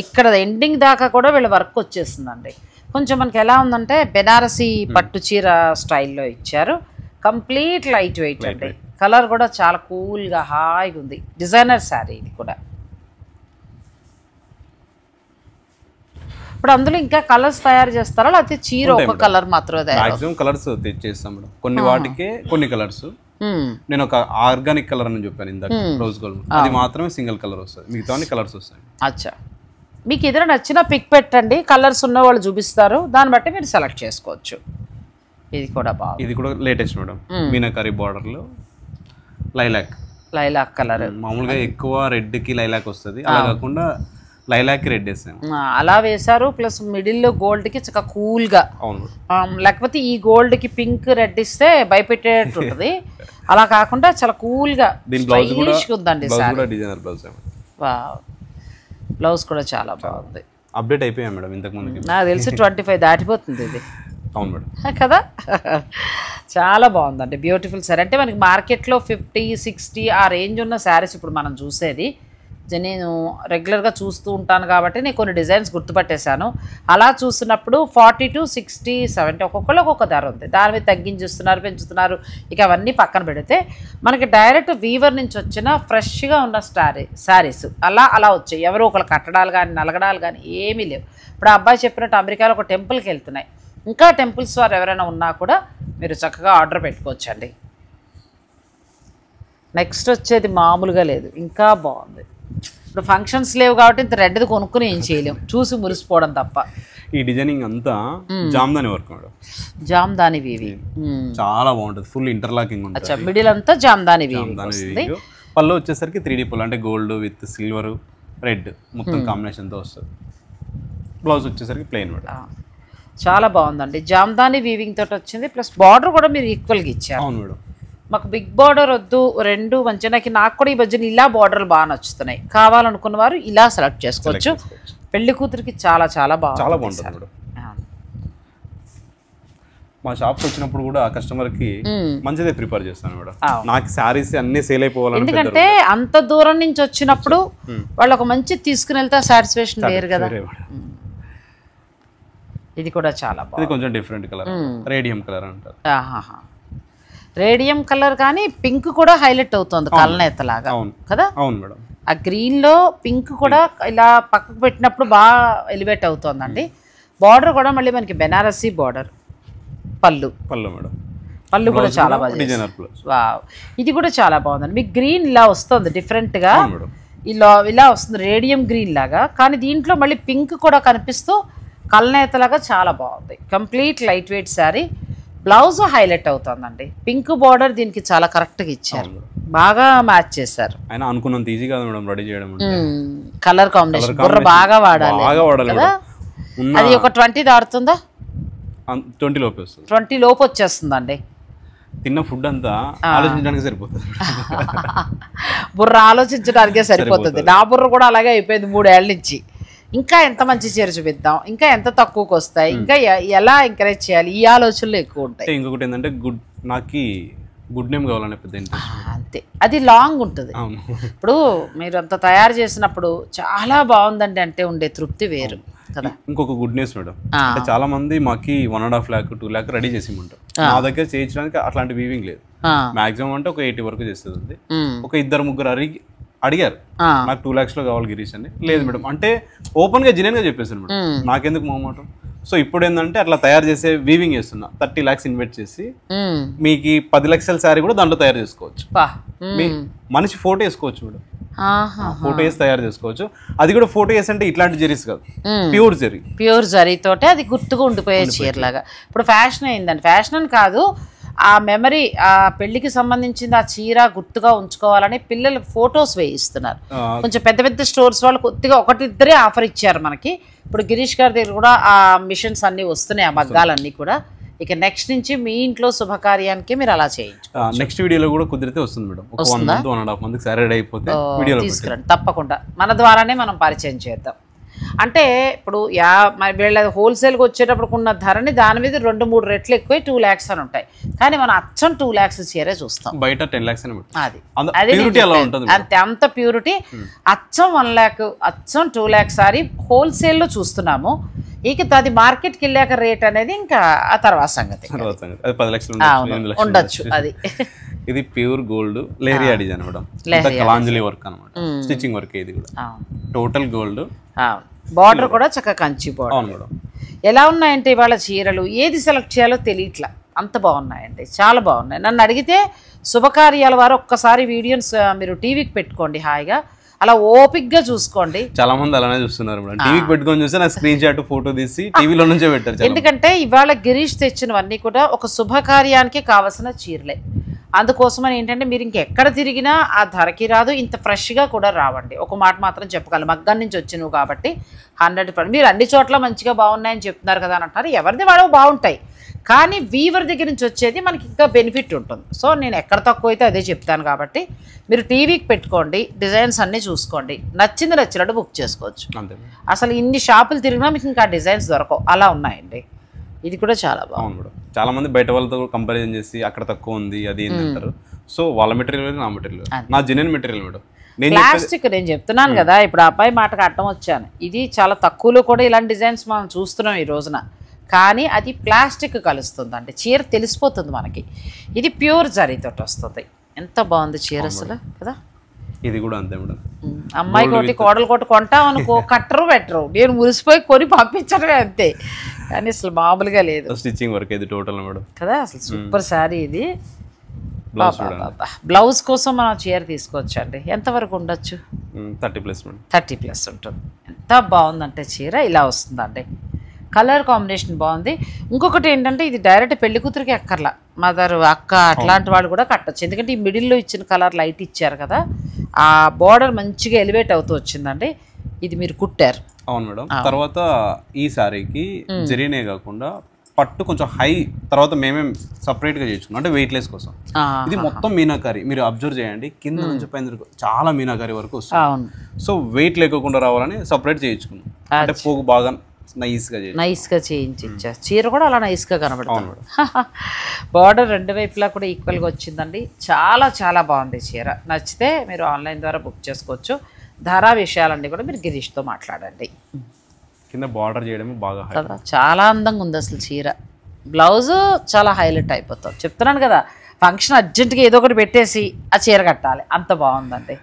ఇక్కడ ఎండింగ్ దాకా కూడా వీళ్ళ వర్క్ వచ్చేస్తుందండి. కొంచెం మనకి ఎలా ఉందంటే బెనారసీ పట్టు చీర స్టైల్లో ఇచ్చారు. కంప్లీట్ లైట్ వెయిట్ అండి. కలర్ కూడా చాలా కూల్గా హాయిగా ఉంది. డిజైనర్ శారీ ఇది కూడా. ఇప్పుడు అందులో ఇంకా కలర్స్ తయారు చేస్తారా, లేకపోతే చీర ఒక కలర్ మాత్రమే? మాక్సిమం కలర్స్ చేస్తాం మేడం. కొన్ని వాటికే కొన్ని కలర్స్. నేను ఒక ఆర్గానిక్ కలర్ అని చెప్పాను ఇందాక, రోజ్ గోల్డ్, అది మాత్రమే సింగిల్ కలర్ వస్తుంది, మిగతా కలర్స్ వస్తాయి. అచ్చా, మీకు ఏదైనా నచ్చిన పిక్ పెట్టండి, కలర్స్ ఉన్న వాళ్ళు చూపిస్తారు, దాన్ని బట్టి మీరు సెలెక్ట్ చేసుకోవచ్చు. ఇది కూడా బాగుంది. ఇది కూడా లేటెస్ట్ మేడం, మీనాకారి బార్డర్ లో లైలాక్ కలర్. మామూలుగా ఎక్కువ రెడ్ కి లైలాక్ వస్తుంది, అలా కాకుండా లైలాక్ రెడ్ వేసాం. అలా వేసారు. ప్లస్ మిడిల్లో గోల్డ్ కి చక్కగా కూల్ గా. లేకపోతే ఈ గోల్డ్ కి పింక్ రెడ్ ఇస్తే భయపెట్టేటట్టు ఉంటుంది. అలా కాకుండా చాలా కూల్ గా ఉందండి. బ్లౌజ్ కూడా చాలా బాగుంది. అప్డేట్ అయిపోయాం మేడం ఇంతకు ముందు. నాకు తెలిసి 25 దాటిపోతుంది ఇది. అవును మేడం కదా. చాలా బాగుందండి, బ్యూటిఫుల్ సారీ. అంటే మనకి మార్కెట్లో 50, 60 ఆ రేంజ్ ఉన్న శారీస్ ఇప్పుడు మనం చూసేది. నేను రెగ్యులర్గా చూస్తూ ఉంటాను కాబట్టి నేను కొన్ని డిజైన్స్ గుర్తుపట్టేశాను. అలా చూసినప్పుడు 40 to 60, 70 ఒక్కొక్కళ్ళు ఒక్కొక్క ధర ఉంది. దాని మీద తగ్గించుస్తున్నారు, పెంచుతున్నారు. ఇక అవన్నీ పక్కన పెడితే మనకి డైరెక్ట్ వీవర్ నుంచి వచ్చిన ఫ్రెష్గా ఉన్న శారీస్ అలా వచ్చాయి. ఎవరో ఒకళ్ళు కట్టడాలు కానీ నలగడాలు కానీ ఏమీ లేవు. ఇప్పుడు ఆ అబ్బాయి చెప్పినట్టు అమెరికాలో ఒక టెంపుల్కి వెళ్తున్నాయి. ఇంకా టెంపుల్స్ వారు ఎవరైనా ఉన్నా కూడా మీరు చక్కగా ఆర్డర్ పెట్టుకోవచ్చండి. నెక్స్ట్ వచ్చేది మామూలుగా లేదు, ఇంకా బాగుంది. ఇప్పుడు ఫంక్షన్స్ లేవు కాబట్టి ఇంత రెడ్ది కొనుక్కుని ఏం చేయలేము, చూసి మురిసిపోవడం తప్ప. ఈ డిజైనింగ్ అంతా Jamdani work madam. Jamdani weaving చాలా బాగుంటుంది, ఫుల్ ఇంటర్లాకింగ్ ఉంటుంది. మిడిల్ అంతా జామ్దాని వీవింగ్. పళ్ళు వచ్చేసరికి 3D పళ్ళు, అంటే గోల్డ్ విత్ సిల్వర్ రెడ్ మొత్తం కాంబినేషన్తో వస్తుంది. బ్లౌజ్ వచ్చేసరికి ప్లెయిన్ మేడం. చాలా బాగుందండి, జామ్దాని వీవింగ్ తోటి వచ్చింది. ప్లస్ బార్డర్ కూడా మీరు ఈక్వల్గా ఇచ్చారు. అవును మేడం, మాకు బిగ్ బార్డర్ వద్దు, రెండు మంచిగా. నాకు కూడా ఈ మధ్యన ఇలా బార్డర్లు బాగా నచ్చుతున్నాయి. కావాలనుకున్న వారు ఇలా సెలెక్ట్ చేసుకోవచ్చు. పెళ్లి కూతురికి చాలా చాలా బాగుంటుంది మేడం. మా షాప్కి వచ్చినప్పుడు కూడా కస్టమర్కి మంచిదే ప్రిపేర్ చేస్తాను మేడం. నాకు శారీస్ అన్ని సేల్ అయిపోవాలి, ఎందుకంటే అంత దూరం నుంచి వచ్చినప్పుడు వాళ్ళు ఒక మంచి తీసుకుని వెళ్తే సాటిస్ఫాక్షన్ వేరు కదా. ఇది కూడా చాలా బాగుంది. ఇది కొంచెం డిఫరెంట్ కలర్, రేడియం కలర్ అంటారు. రేడియం కలర్ కానీ పింక్ కూడా హైలైట్ అవుతుంది కలనేత లాగా కదా. అవును మేడం, ఆ గ్రీన్లో పింక్ కూడా ఇలా పక్కకు పెట్టినప్పుడు బాగా ఎలివేట్ అవుతుందండి. బార్డర్ కూడా మళ్ళీ మనకి బెనారసీ బార్డర్, పళ్ళు మేడం, పళ్ళు కూడా చాలా బాగా. వావ్, ఇది కూడా చాలా బాగుందండి. మీకు గ్రీన్ ఇలా వస్తుంది డిఫరెంట్గా, ఇలా వస్తుంది రేడియం గ్రీన్ లాగా, కానీ దీంట్లో మళ్ళీ పింక్ కూడా కనిపిస్తూ కల్నేతలాగా చాలా బాగుంది. Complete light weight sari. Blouse highlight అవుతుందండి. పింక్ బార్డర్ దీనికి చాలా కరెక్ట్గా ఇచ్చారు, బాగా మ్యాచ్ చేశారు. అనుకున్నంత ఈజీ కాదు మేడం రెడీ చేయడం. కలర్ కాంబినేషన్ బుర్ర బాగా వాడాలి కదా. అది ఒక 20 దాడుతుందా? 20 లోపు వస్తుంది. 20 లోపు వచ్చేస్తుందండి. తిన్న ఫుడ్ అంతా ఆలోచించడానికి సరిపోతుంది. బుర్ర ఆలోచించడానికే సరిపోతుంది. నా బుర్ర కూడా అలాగే అయిపోయింది 3 ఏళ్ళ నుంచి. ఇంకా ఎంత మంచి చీర చూపిద్దాం, ఇంకా ఎంత తక్కువకి వస్తాయి, ఇంకా ఎలా ఎంకరేజ్ చేయాలి, ఈ ఆలోచనలు ఎక్కువ ఉంటాయి. ఇంకొకటి ఏంటంటే నాకు గుడ్ నేమ్ కావాలనే పెద్ద ఇంట్రెస్ట్. అంతే, అది లాంగ్ ఉంటుంది. ఇప్పుడు మీరు అంత తయారు చేసినప్పుడు చాలా బాగుందండి అంటే ఉండే తృప్తి వేరు కదా. ఇంకొక గుడ్ న్యూస్ మేడం, అంటే చాలా మంది మాకి 1.5 lakh 2 lakh రెడీ చేసి ఉంటారు. నా దగ్గర చేయించడానికి అట్లాంటి వీవింగ్ లేదు. మాక్సిమం అంటే ఒక 80 వరకు చేస్తుంది. ఒక 2-3 అడిగారు నాకు 2 lakhs లో కావాలి గిరీష్ అని. లేదు మేడం అంటే ఓపెన్ గా జెన్యూన్ గా చెప్పేసాను మేడం, నాకెందుకు మొహమాటం. సో ఇప్పుడు ఏంటంటే అట్లా తయారు చేసే వీవింగ్ చేస్తున్నా. 30 lakhs ఇన్వెస్ట్ చేసి మీకు 10 లక్షల శారీ కూడా దాంట్లో తయారు చేసుకోవచ్చు. మీ మనిషి ఫోటో వేసుకోవచ్చు మేడం, ఫోటో వేసి తయారు చేసుకోవచ్చు. అది కూడా ఫోటో వేసి అంటే ఇట్లాంటి జరీస్ కాదు, ప్యూర్ జరీ తోటే అది గుర్తుగా ఉండిపోయే చీరలాగా. ఇప్పుడు ఫ్యాషన్ అయిందండి, ఫ్యాషన్ అని కాదు, ఆ మెమరీ, ఆ పెళ్లికి సంబంధించింది ఆ చీర గుర్తుగా ఉంచుకోవాలని పిల్లలు ఫొటోస్ వేయిస్తున్నారు. కొంచెం పెద్ద పెద్ద స్టోర్స్ వాళ్ళు కొద్దిగా 1-2 ఆఫర్ ఇచ్చారు మనకి. ఇప్పుడు గిరీష్ గారి దగ్గర కూడా ఆ మిషన్స్ అన్నీ వస్తున్నాయి, ఆ మగ్గాలన్నీ కూడా. ఇక నెక్స్ట్ నుంచి మీ ఇంట్లో శుభకార్యానికి మీరు అలా చేయొచ్చు. నెక్స్ట్ వీడియోలో కూడా కుదిరితే వస్తుంది మేడం. 1.5 month సారీ అయిపోతే తీసుకురండి తప్పకుండా. మన ద్వారానే మనం పరిచయం చేద్దాం. అంటే ఇప్పుడు వీళ్ళ హోల్సేల్కి వచ్చేటప్పుడు ఉన్న ధరని దాని మీద 2-3 రెట్లు ఎక్కువ 2 lakhs అని ఉంటాయి. కానీ మనం అచ్చం 2 lakhs చీరే చూస్తాం, బయట 10 lakhs. అది అంత ప్యూరిటీ. అచ్చం 1 lakh, అచ్చం 2 lakhs సారీ హోల్సేల్లో చూస్తున్నాము. ఇక అది మార్కెట్కి వెళ్ళాక రేట్ అనేది ఇంకా ఆ తర్వాత సంగతి. 10 లక్షలు ఉండొచ్చు. అది ఇది pure gold leheriya design madam, Kalanjali work అన్నమాట, స్టిచ్చింగ్ వర్క్. ఇది కూడా టోటల్ గోల్డ్. బార్డర్ కూడా చక్కగా కంచి బార్డర్. ఎలా ఉన్నాయంటే ఇవాళ చీరలు ఏది సెలెక్ట్ చేయాలో తెలియట్లా, అంత బాగున్నాయండి, చాలా బాగున్నాయి. నన్ను అడిగితే శుభకార్యాల వారు ఒక్కసారి వీడియోస్ మీరు టీవీకి పెట్టుకోండి, హాయిగా అలా ఓపిక్గా చూసుకోండి. చాలా మంది అలానే చూస్తున్నారు మేడం, టీవీకి పెట్టుకొని చూస్తే నా స్క్రీన్ షాట్ ఫోటో తీసి టీవీలో నుంచే పెట్టారు. ఎందుకంటే ఇవాళ గిరీష్ తెచ్చినవన్నీ కూడా ఒక శుభకార్యానికి కావాల్సిన చీరలే. అందుకోసమని ఏంటంటే మీరు ఇంకెక్కడ తిరిగినా ఆ ధరకి రాదు, ఇంత ఫ్రెష్గా కూడా రావండి. ఒక మాట మాత్రం చెప్పగలను, మగ్గం నుంచి వచ్చినవు కాబట్టి 100%. మీరు అన్ని చోట్ల మంచిగా బాగున్నాయని చెప్తున్నారు కదా అని అంటారు, ఎవరిది వాడో బాగుంటాయి, కానీ వీవర్ దగ్గర నుంచి వచ్చేది మనకి ఇంకా బెనిఫిట్ ఉంటుంది. సో నేను ఎక్కడ తక్కువ అయితే అదే చెప్తాను కాబట్టి మీరు టీవీకి పెట్టుకోండి, డిజైన్స్ అన్నీ చూసుకోండి, నచ్చినట్టు బుక్ చేసుకోవచ్చు. అసలు ఇన్ని షాపులు తిరిగినా మీకు ఇంకా డిజైన్స్ దొరకవు, అలా ఉన్నాయండి. ఇది కూడా చాలా బాగుంది మేడం. చాలా మంది బయట వాళ్ళతో కంపారిజన్ చేసి అక్కడ తక్కువ ఉంది అది ఏంటంటారు. సో వాళ్ళ మెటీరియల్ నా మెటీరియల్, నా జెన్యూన్ మెటీరియల్ మేడం. ప్లాస్టిక్ నేను చెప్తున్నాను కదా, ఇప్పుడు అబ్బాయి మాటకు అడ్డం వచ్చాను. ఇది చాలా తక్కువలో కూడా ఇలాంటి డిజైన్స్ మనం చూస్తున్నాం ఈ రోజున, కానీ అది ప్లాస్టిక్ కలుస్తుందండి, చీర తెలిసిపోతుంది మనకి. ఇది ప్యూర్ జరీతో వస్తుంది. ఎంత బాగుంది చీర అసలు కదా. ఇది కూడా అంతే మేడం. అమ్మాయి కోటి కోడలు కోటి కొంటాం అనుకో, కట్టరు పెట్టరు, నేను మురిసిపోయి కొని పంపించడమే అంతే, కానీ అసలు మామూలుగా లేదు. స్టిచ్చింగ్ వర్క్ ఇది టోటల్ మేడం కదా, అసలు సూపర్ శారీ ఇది. బ్లౌజ్ కోసం మనం చీర తీసుకోవచ్చు అండి. ఎంతవరకు ఉండొచ్చు? 30+ ఉంటుంది. ఎంత బాగుందంటే చీర ఇలా వస్తుందండి. కలర్ కాంబినేషన్ బాగుంది. ఇంకొకటి ఏంటంటే ఇది డైరెక్ట్ పెళ్లి కూతురికి అక్కర్లా, మదర్ అక్క అట్లాంటి వాళ్ళు కూడా కట్టచ్చు. ఎందుకంటే ఈ మిడిల్లో ఇచ్చిన కలర్ లైట్ ఇచ్చారు కదా, ఆ బార్డర్ మంచిగా ఎలివేట్ అవుతూ వచ్చిందండి. ఇది మీరు కుట్టారు. అవును మేడం. తర్వాత ఈ సారీకి జరీనే కాకుండా పట్టు కొంచెం హై, తర్వాత మేమేం సపరేట్గా చేయించుకున్నాం అంటే వెయిట్లెస్ కోసం. ఇది మొత్తం మీనాకారి, మీరు అబ్జర్వ్ చేయండి, కింద నుంచి పైన చాలా మీనాకారి వరకు వస్తుంది. సో వెయిట్ లేకుండా రావాలని సపరేట్ చేయించుకున్నాం. అంటే పోగు బాగా నైస్గా చేయించి ఇచ్చారు. చీర కూడా అలా నైస్గా కనబడుతుంది. బార్డర్ 2 వైపులా కూడా ఈక్వల్గా వచ్చిందండి. చాలా చాలా బాగుంది చీర. నచ్చితే మీరు ఆన్లైన్ ద్వారా బుక్ చేసుకోవచ్చు. ధర విషయాలన్నీ కూడా మీరు గిరీష్తో మాట్లాడండి. కింద బార్డర్ చేయడమే బాగా కదా, చాలా అందంగా ఉంది అసలు చీర. బ్లౌజ్ చాలా హైలైట్ అయిపోతుంది. చెప్తున్నాను కదా, ఫంక్షన్ అర్జెంటుగా ఏదో ఒకటి పెట్టేసి ఆ చీర కట్టాలి, అంత బాగుందండి.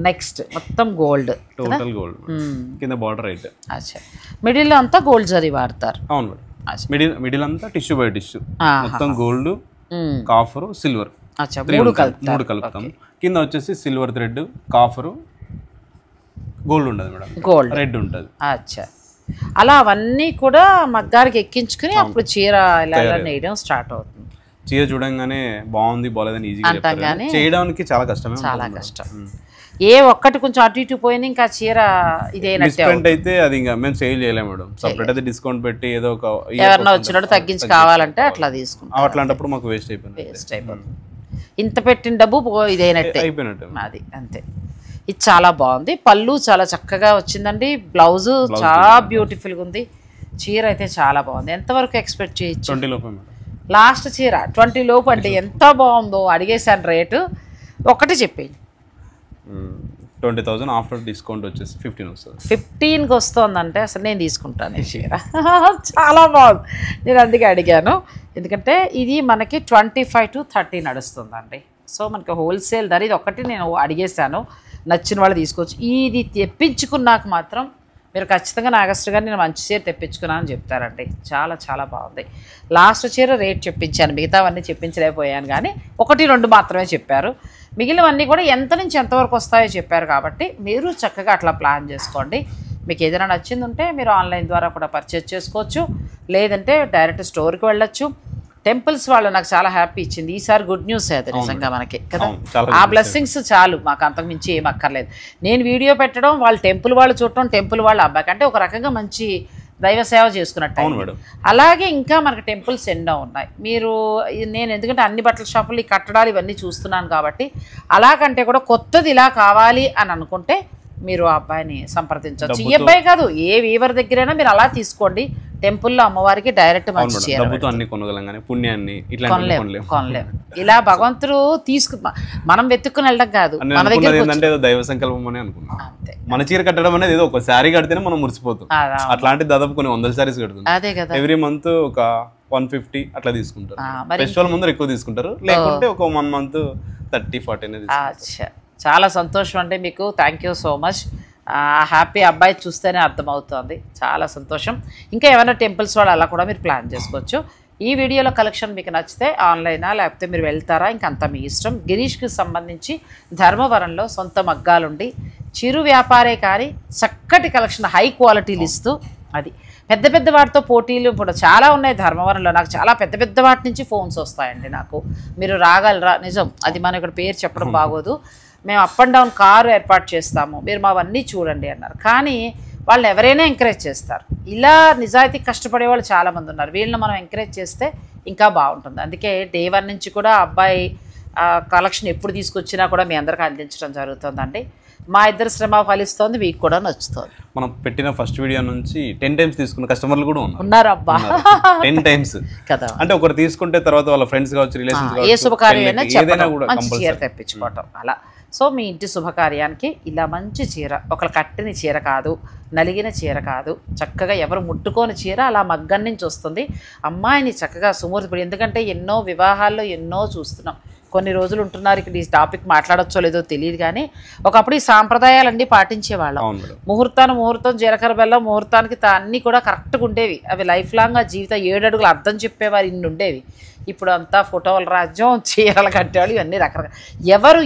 నెక్స్ట్ మొత్తం గోల్డ్, టోటల్ గోల్డ్, కింద బార్డర్ అయితే. అచ్చా, మిడిల్లో అంతా గోల్డ్ జరీ వాడతారు. అవును మేడం, మిడిల్ అంతా టిష్యూ బై టిష్యూ, మొత్తం గోల్డ్, కాఫర్, సిల్వర్, మూడు కలుపుతాం. కింద వచ్చేసి సిల్వర్ థ్రెడ్, కాఫర్, గోల్డ్ ఉండదు మేడం, గోల్డ్ రెడ్ ఉంటుంది. అచ్చా, అలా అవన్నీ కూడా మగ్గారికి ఎక్కించుకుని అప్పుడు చీర ఇలా నేయడం స్టార్ట్ అవుతుంది. చీర చూడంగానే బాగుంది బాగాలేదని ఈజీగా చేయడానికి చాలా కష్టం, చాలా కష్టం. ఏ ఒక్కటి కొంచెం అటు ఇటు పోయినా ఇంకా చీర డిస్కౌంట్ అయితే అది ఇంకా మేము సేల్ చేయలేము మేడం. సపరేట్ అయితే డిస్కౌంట్ పెట్టి ఏదో ఒక ఎవరన్నా వచ్చినట్టు తగ్గించి కావాలంటే అట్లా తీసుకుంటాం. అట్లాంటప్పుడు మాకు వేస్ట్ అయిపోయింది. ఇంత పెట్టిన డబ్బు ఇదైనట్టే అయిపోయినట్టు, అది అంతే. ఇది చాలా బాగుంది, పళ్ళు చాలా చక్కగా వచ్చిందండి, బ్లౌజ్ చాలా బ్యూటిఫుల్గా ఉంది, చీర అయితే చాలా బాగుంది. ఎంతవరకు ఎక్స్పెక్ట్ చేయొచ్చు? 20 లోపు మేడం. లాస్ట్ చీర 20 లోపు అంటే ఎంత బాగుందో అడిగేసాను రేటు. ఒకటి చెప్పేయండి. 20,000 ఆఫ్టర్ డిస్కౌంట్ వచ్చేసి 15 వస్తుంది. 15కి వస్తుందంటే అసలు నేను తీసుకుంటాను ఈ చీర. చాలా బాగుంది, నేను అందుకే అడిగాను. ఎందుకంటే ఇది మనకి 25 to 30 నడుస్తుందండి. సో మనకి హోల్సేల్ ధర ఇది ఒకటి నేను అడిగేసాను, నచ్చిన వాళ్ళు తీసుకోవచ్చు. ఇది తెప్పించుకున్నాక మాత్రం మీరు ఖచ్చితంగా నాగశ్రీ గారు నేను మంచి చీర తెప్పించుకున్నాను అని చెప్తారండి. చాలా చాలా బాగుంది. లాస్ట్ చీర రేట్ చెప్పించాను, మిగతావన్నీ చెప్పించలేకపోయాను, కానీ 1, 2 మాత్రమే చెప్పారు. మిగిలినవన్నీ కూడా ఎంత నుంచి ఎంతవరకు వస్తాయో చెప్పారు. కాబట్టి మీరు చక్కగా అట్లా ప్లాన్ చేసుకోండి. మీకు ఏదైనా నచ్చింది ఉంటే మీరు ఆన్లైన్ ద్వారా కూడా పర్చేజ్ చేసుకోవచ్చు, లేదంటే డైరెక్ట్ స్టోర్కి వెళ్ళొచ్చు. టెంపుల్స్ వాళ్ళు నాకు చాలా హ్యాపీ ఇచ్చింది ఈసారి, గుడ్ న్యూస్ అది నిజంగా మనకి కదా. ఆ బ్లెస్సింగ్స్ చాలు, మాకు అంతకుమించి ఏం అక్కర్లేదు. నేను వీడియో పెట్టడం, వాళ్ళు టెంపుల్ వాళ్ళు చూడటం, టెంపుల్ వాళ్ళు అబ్బాయి అంటే ఒక రకంగా మంచి దైవ సేవ చేసుకున్నట్టు. అలాగే ఇంకా మనకి టెంపుల్స్ ఎన్నో ఉన్నాయి. మీరు నేను ఎందుకంటే అన్ని బట్టల షాపులు ఈ కట్టడాలు ఇవన్నీ చూస్తున్నాను కాబట్టి, అలాగంటే కూడా కొత్తది ఇలా కావాలి అని అనుకుంటే మీరు ఆ అబ్బాయిని సంప్రదించవచ్చు. ఈ అబ్బాయి కాదు, ఏ వీవర్ దగ్గరైనా మీరు అలా తీసుకోండి. టెంపుల్లో అమ్మవారికి డైరెక్ట్ మంచి కొనలేము. ఇలా భగవంతుడు మనం వెతుక్కుని వెళ్ళడం కాదు, మన దగ్గర దైవ సంకల్పం అని అనుకున్నాం. మన చీర కట్టడం అనేది ఏదో ఒక శారీ కడితేనే మనం మురిసిపోతాం. అట్లాంటి దాదాపు కొన్ని 100 శారీస్ కడుతుంది. అదే కదా, ఎవ్రీ మంత్ ఒక 150 అట్లా తీసుకుంటారు. ఫెస్టివల్ ముందు ఎక్కువ తీసుకుంటారు, లేకుంటే ఒక 1 month 30-40 అనేది. చాలా సంతోషం అండి మీకు, thank you so much. Happy అబ్బాయి చూస్తేనే అర్థమవుతుంది, చాలా సంతోషం. ఇంకా ఏమైనా టెంపుల్స్ వాళ్ళు అలా కూడా మీరు ప్లాన్ చేసుకోవచ్చు. ఈ వీడియోలో కలెక్షన్ మీకు నచ్చితే ఆన్లైనా లేకపోతే మీరు వెళ్తారా ఇంకంతా మీ ఇష్టం. గిరీష్కి సంబంధించి ధర్మవరంలో సొంత మగ్గాలుండి చిరు వ్యాపారే కానీ చక్కటి కలెక్షన్ హై క్వాలిటీలు ఇస్తూ, అది పెద్ద పెద్ద వాటితో పోటీలు ఇప్పుడు చాలా ఉన్నాయి ధర్మవరంలో. నాకు చాలా పెద్ద పెద్ద వాటి నుంచి ఫోన్స్ వస్తాయండి నాకు, మీరు రాగలరా? నిజం, అది మనం ఇక్కడ పేరు చెప్పడం బాగోదు. మేము అప్ అండ్ డౌన్ కారు ఏర్పాటు చేస్తాము, మీరు మావన్నీ చూడండి అన్నారు. కానీ వాళ్ళు ఎవరైనా ఎంకరేజ్ చేస్తారు. ఇలా నిజాయితీ కష్టపడే వాళ్ళు చాలామంది ఉన్నారు. వీళ్ళని మనం ఎంకరేజ్ చేస్తే ఇంకా బాగుంటుంది. అందుకే డే 1 నుంచి కూడా అబ్బాయి కలెక్షన్ ఎప్పుడు తీసుకొచ్చినా కూడా మీ అందరికీ అందించడం జరుగుతుందండి. మా ఇద్దరు శ్రమ ఫలిస్తోంది, మీకు కూడా నచ్చుతుంది. మనం పెట్టిన ఫస్ట్ వీడియో నుంచి 10 times తీసుకున్న కస్టమర్లు కూడా ఉన్నారు. అబ్బా 10 times కదా, అంటే ఒకరు తీసుకుంటే తర్వాత వాళ్ళ ఫ్రెండ్స్ కావచ్చు, రిలేషన్స్ ఏ శుభకార్యమైనా చెప్పడం, మంచి చీర తెప్పించుకోవటం అలా. సో మీ ఇంటి శుభకార్యానికి ఇలా మంచి చీర, ఒకరు కట్టిన చీర కాదు, నలిగిన చీర కాదు, చక్కగా ఎవరు ముట్టుకోని చీర అలా మగ్గం నుంచి వస్తుంది. అమ్మాయిని చక్కగా సుమూర్తిపడి, ఎందుకంటే ఎన్నో వివాహాల్లో ఎన్నో చూస్తున్నాం. కొన్ని రోజులు ఉంటున్నారు, ఇక్కడ ఈ టాపిక్ మాట్లాడొచ్చో లేదో తెలియదు, కానీ ఒకప్పుడు ఈ సాంప్రదాయాలన్నీ పాటించేవాళ్ళం. ముహూర్తం జీలకర్ర బెల్లం ముహూర్తానికి అన్నీ కూడా కరెక్ట్గా ఉండేవి. అవి లైఫ్ లాంగ్ ఆ జీవితం 7 అడుగులు అర్థం చెప్పేవారు, ఇన్ని ఉండేవి. ఇప్పుడు అంతా ఫోటోల రాజ్యం, చీరలు కట్టేవాళ్ళు, ఇవన్నీ రకరకాల. ఎవరు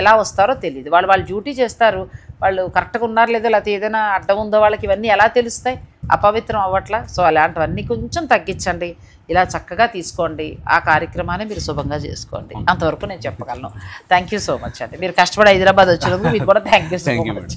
ఎలా వస్తారో తెలియదు. వాళ్ళు డ్యూటీ చేస్తారు, వాళ్ళు కరెక్ట్గా ఉన్నారు లేదో, లేకపోతే ఏదైనా అడ్డం ఉందో వాళ్ళకి ఇవన్నీ ఎలా తెలుస్తాయి? అపవిత్రం అవ్వట్లా. సో అలాంటివన్నీ కొంచెం తగ్గించండి, ఇలా చక్కగా తీసుకోండి. ఆ కార్యక్రమాన్ని మీరు శుభంగా చేసుకోండి. అంతవరకు నేను చెప్పగలను. థ్యాంక్ యూ సో మచ్ అండి. మీరు కష్టపడి హైదరాబాద్ వచ్చినందుకు మీకు కూడా థ్యాంక్ యూ సో మచ్.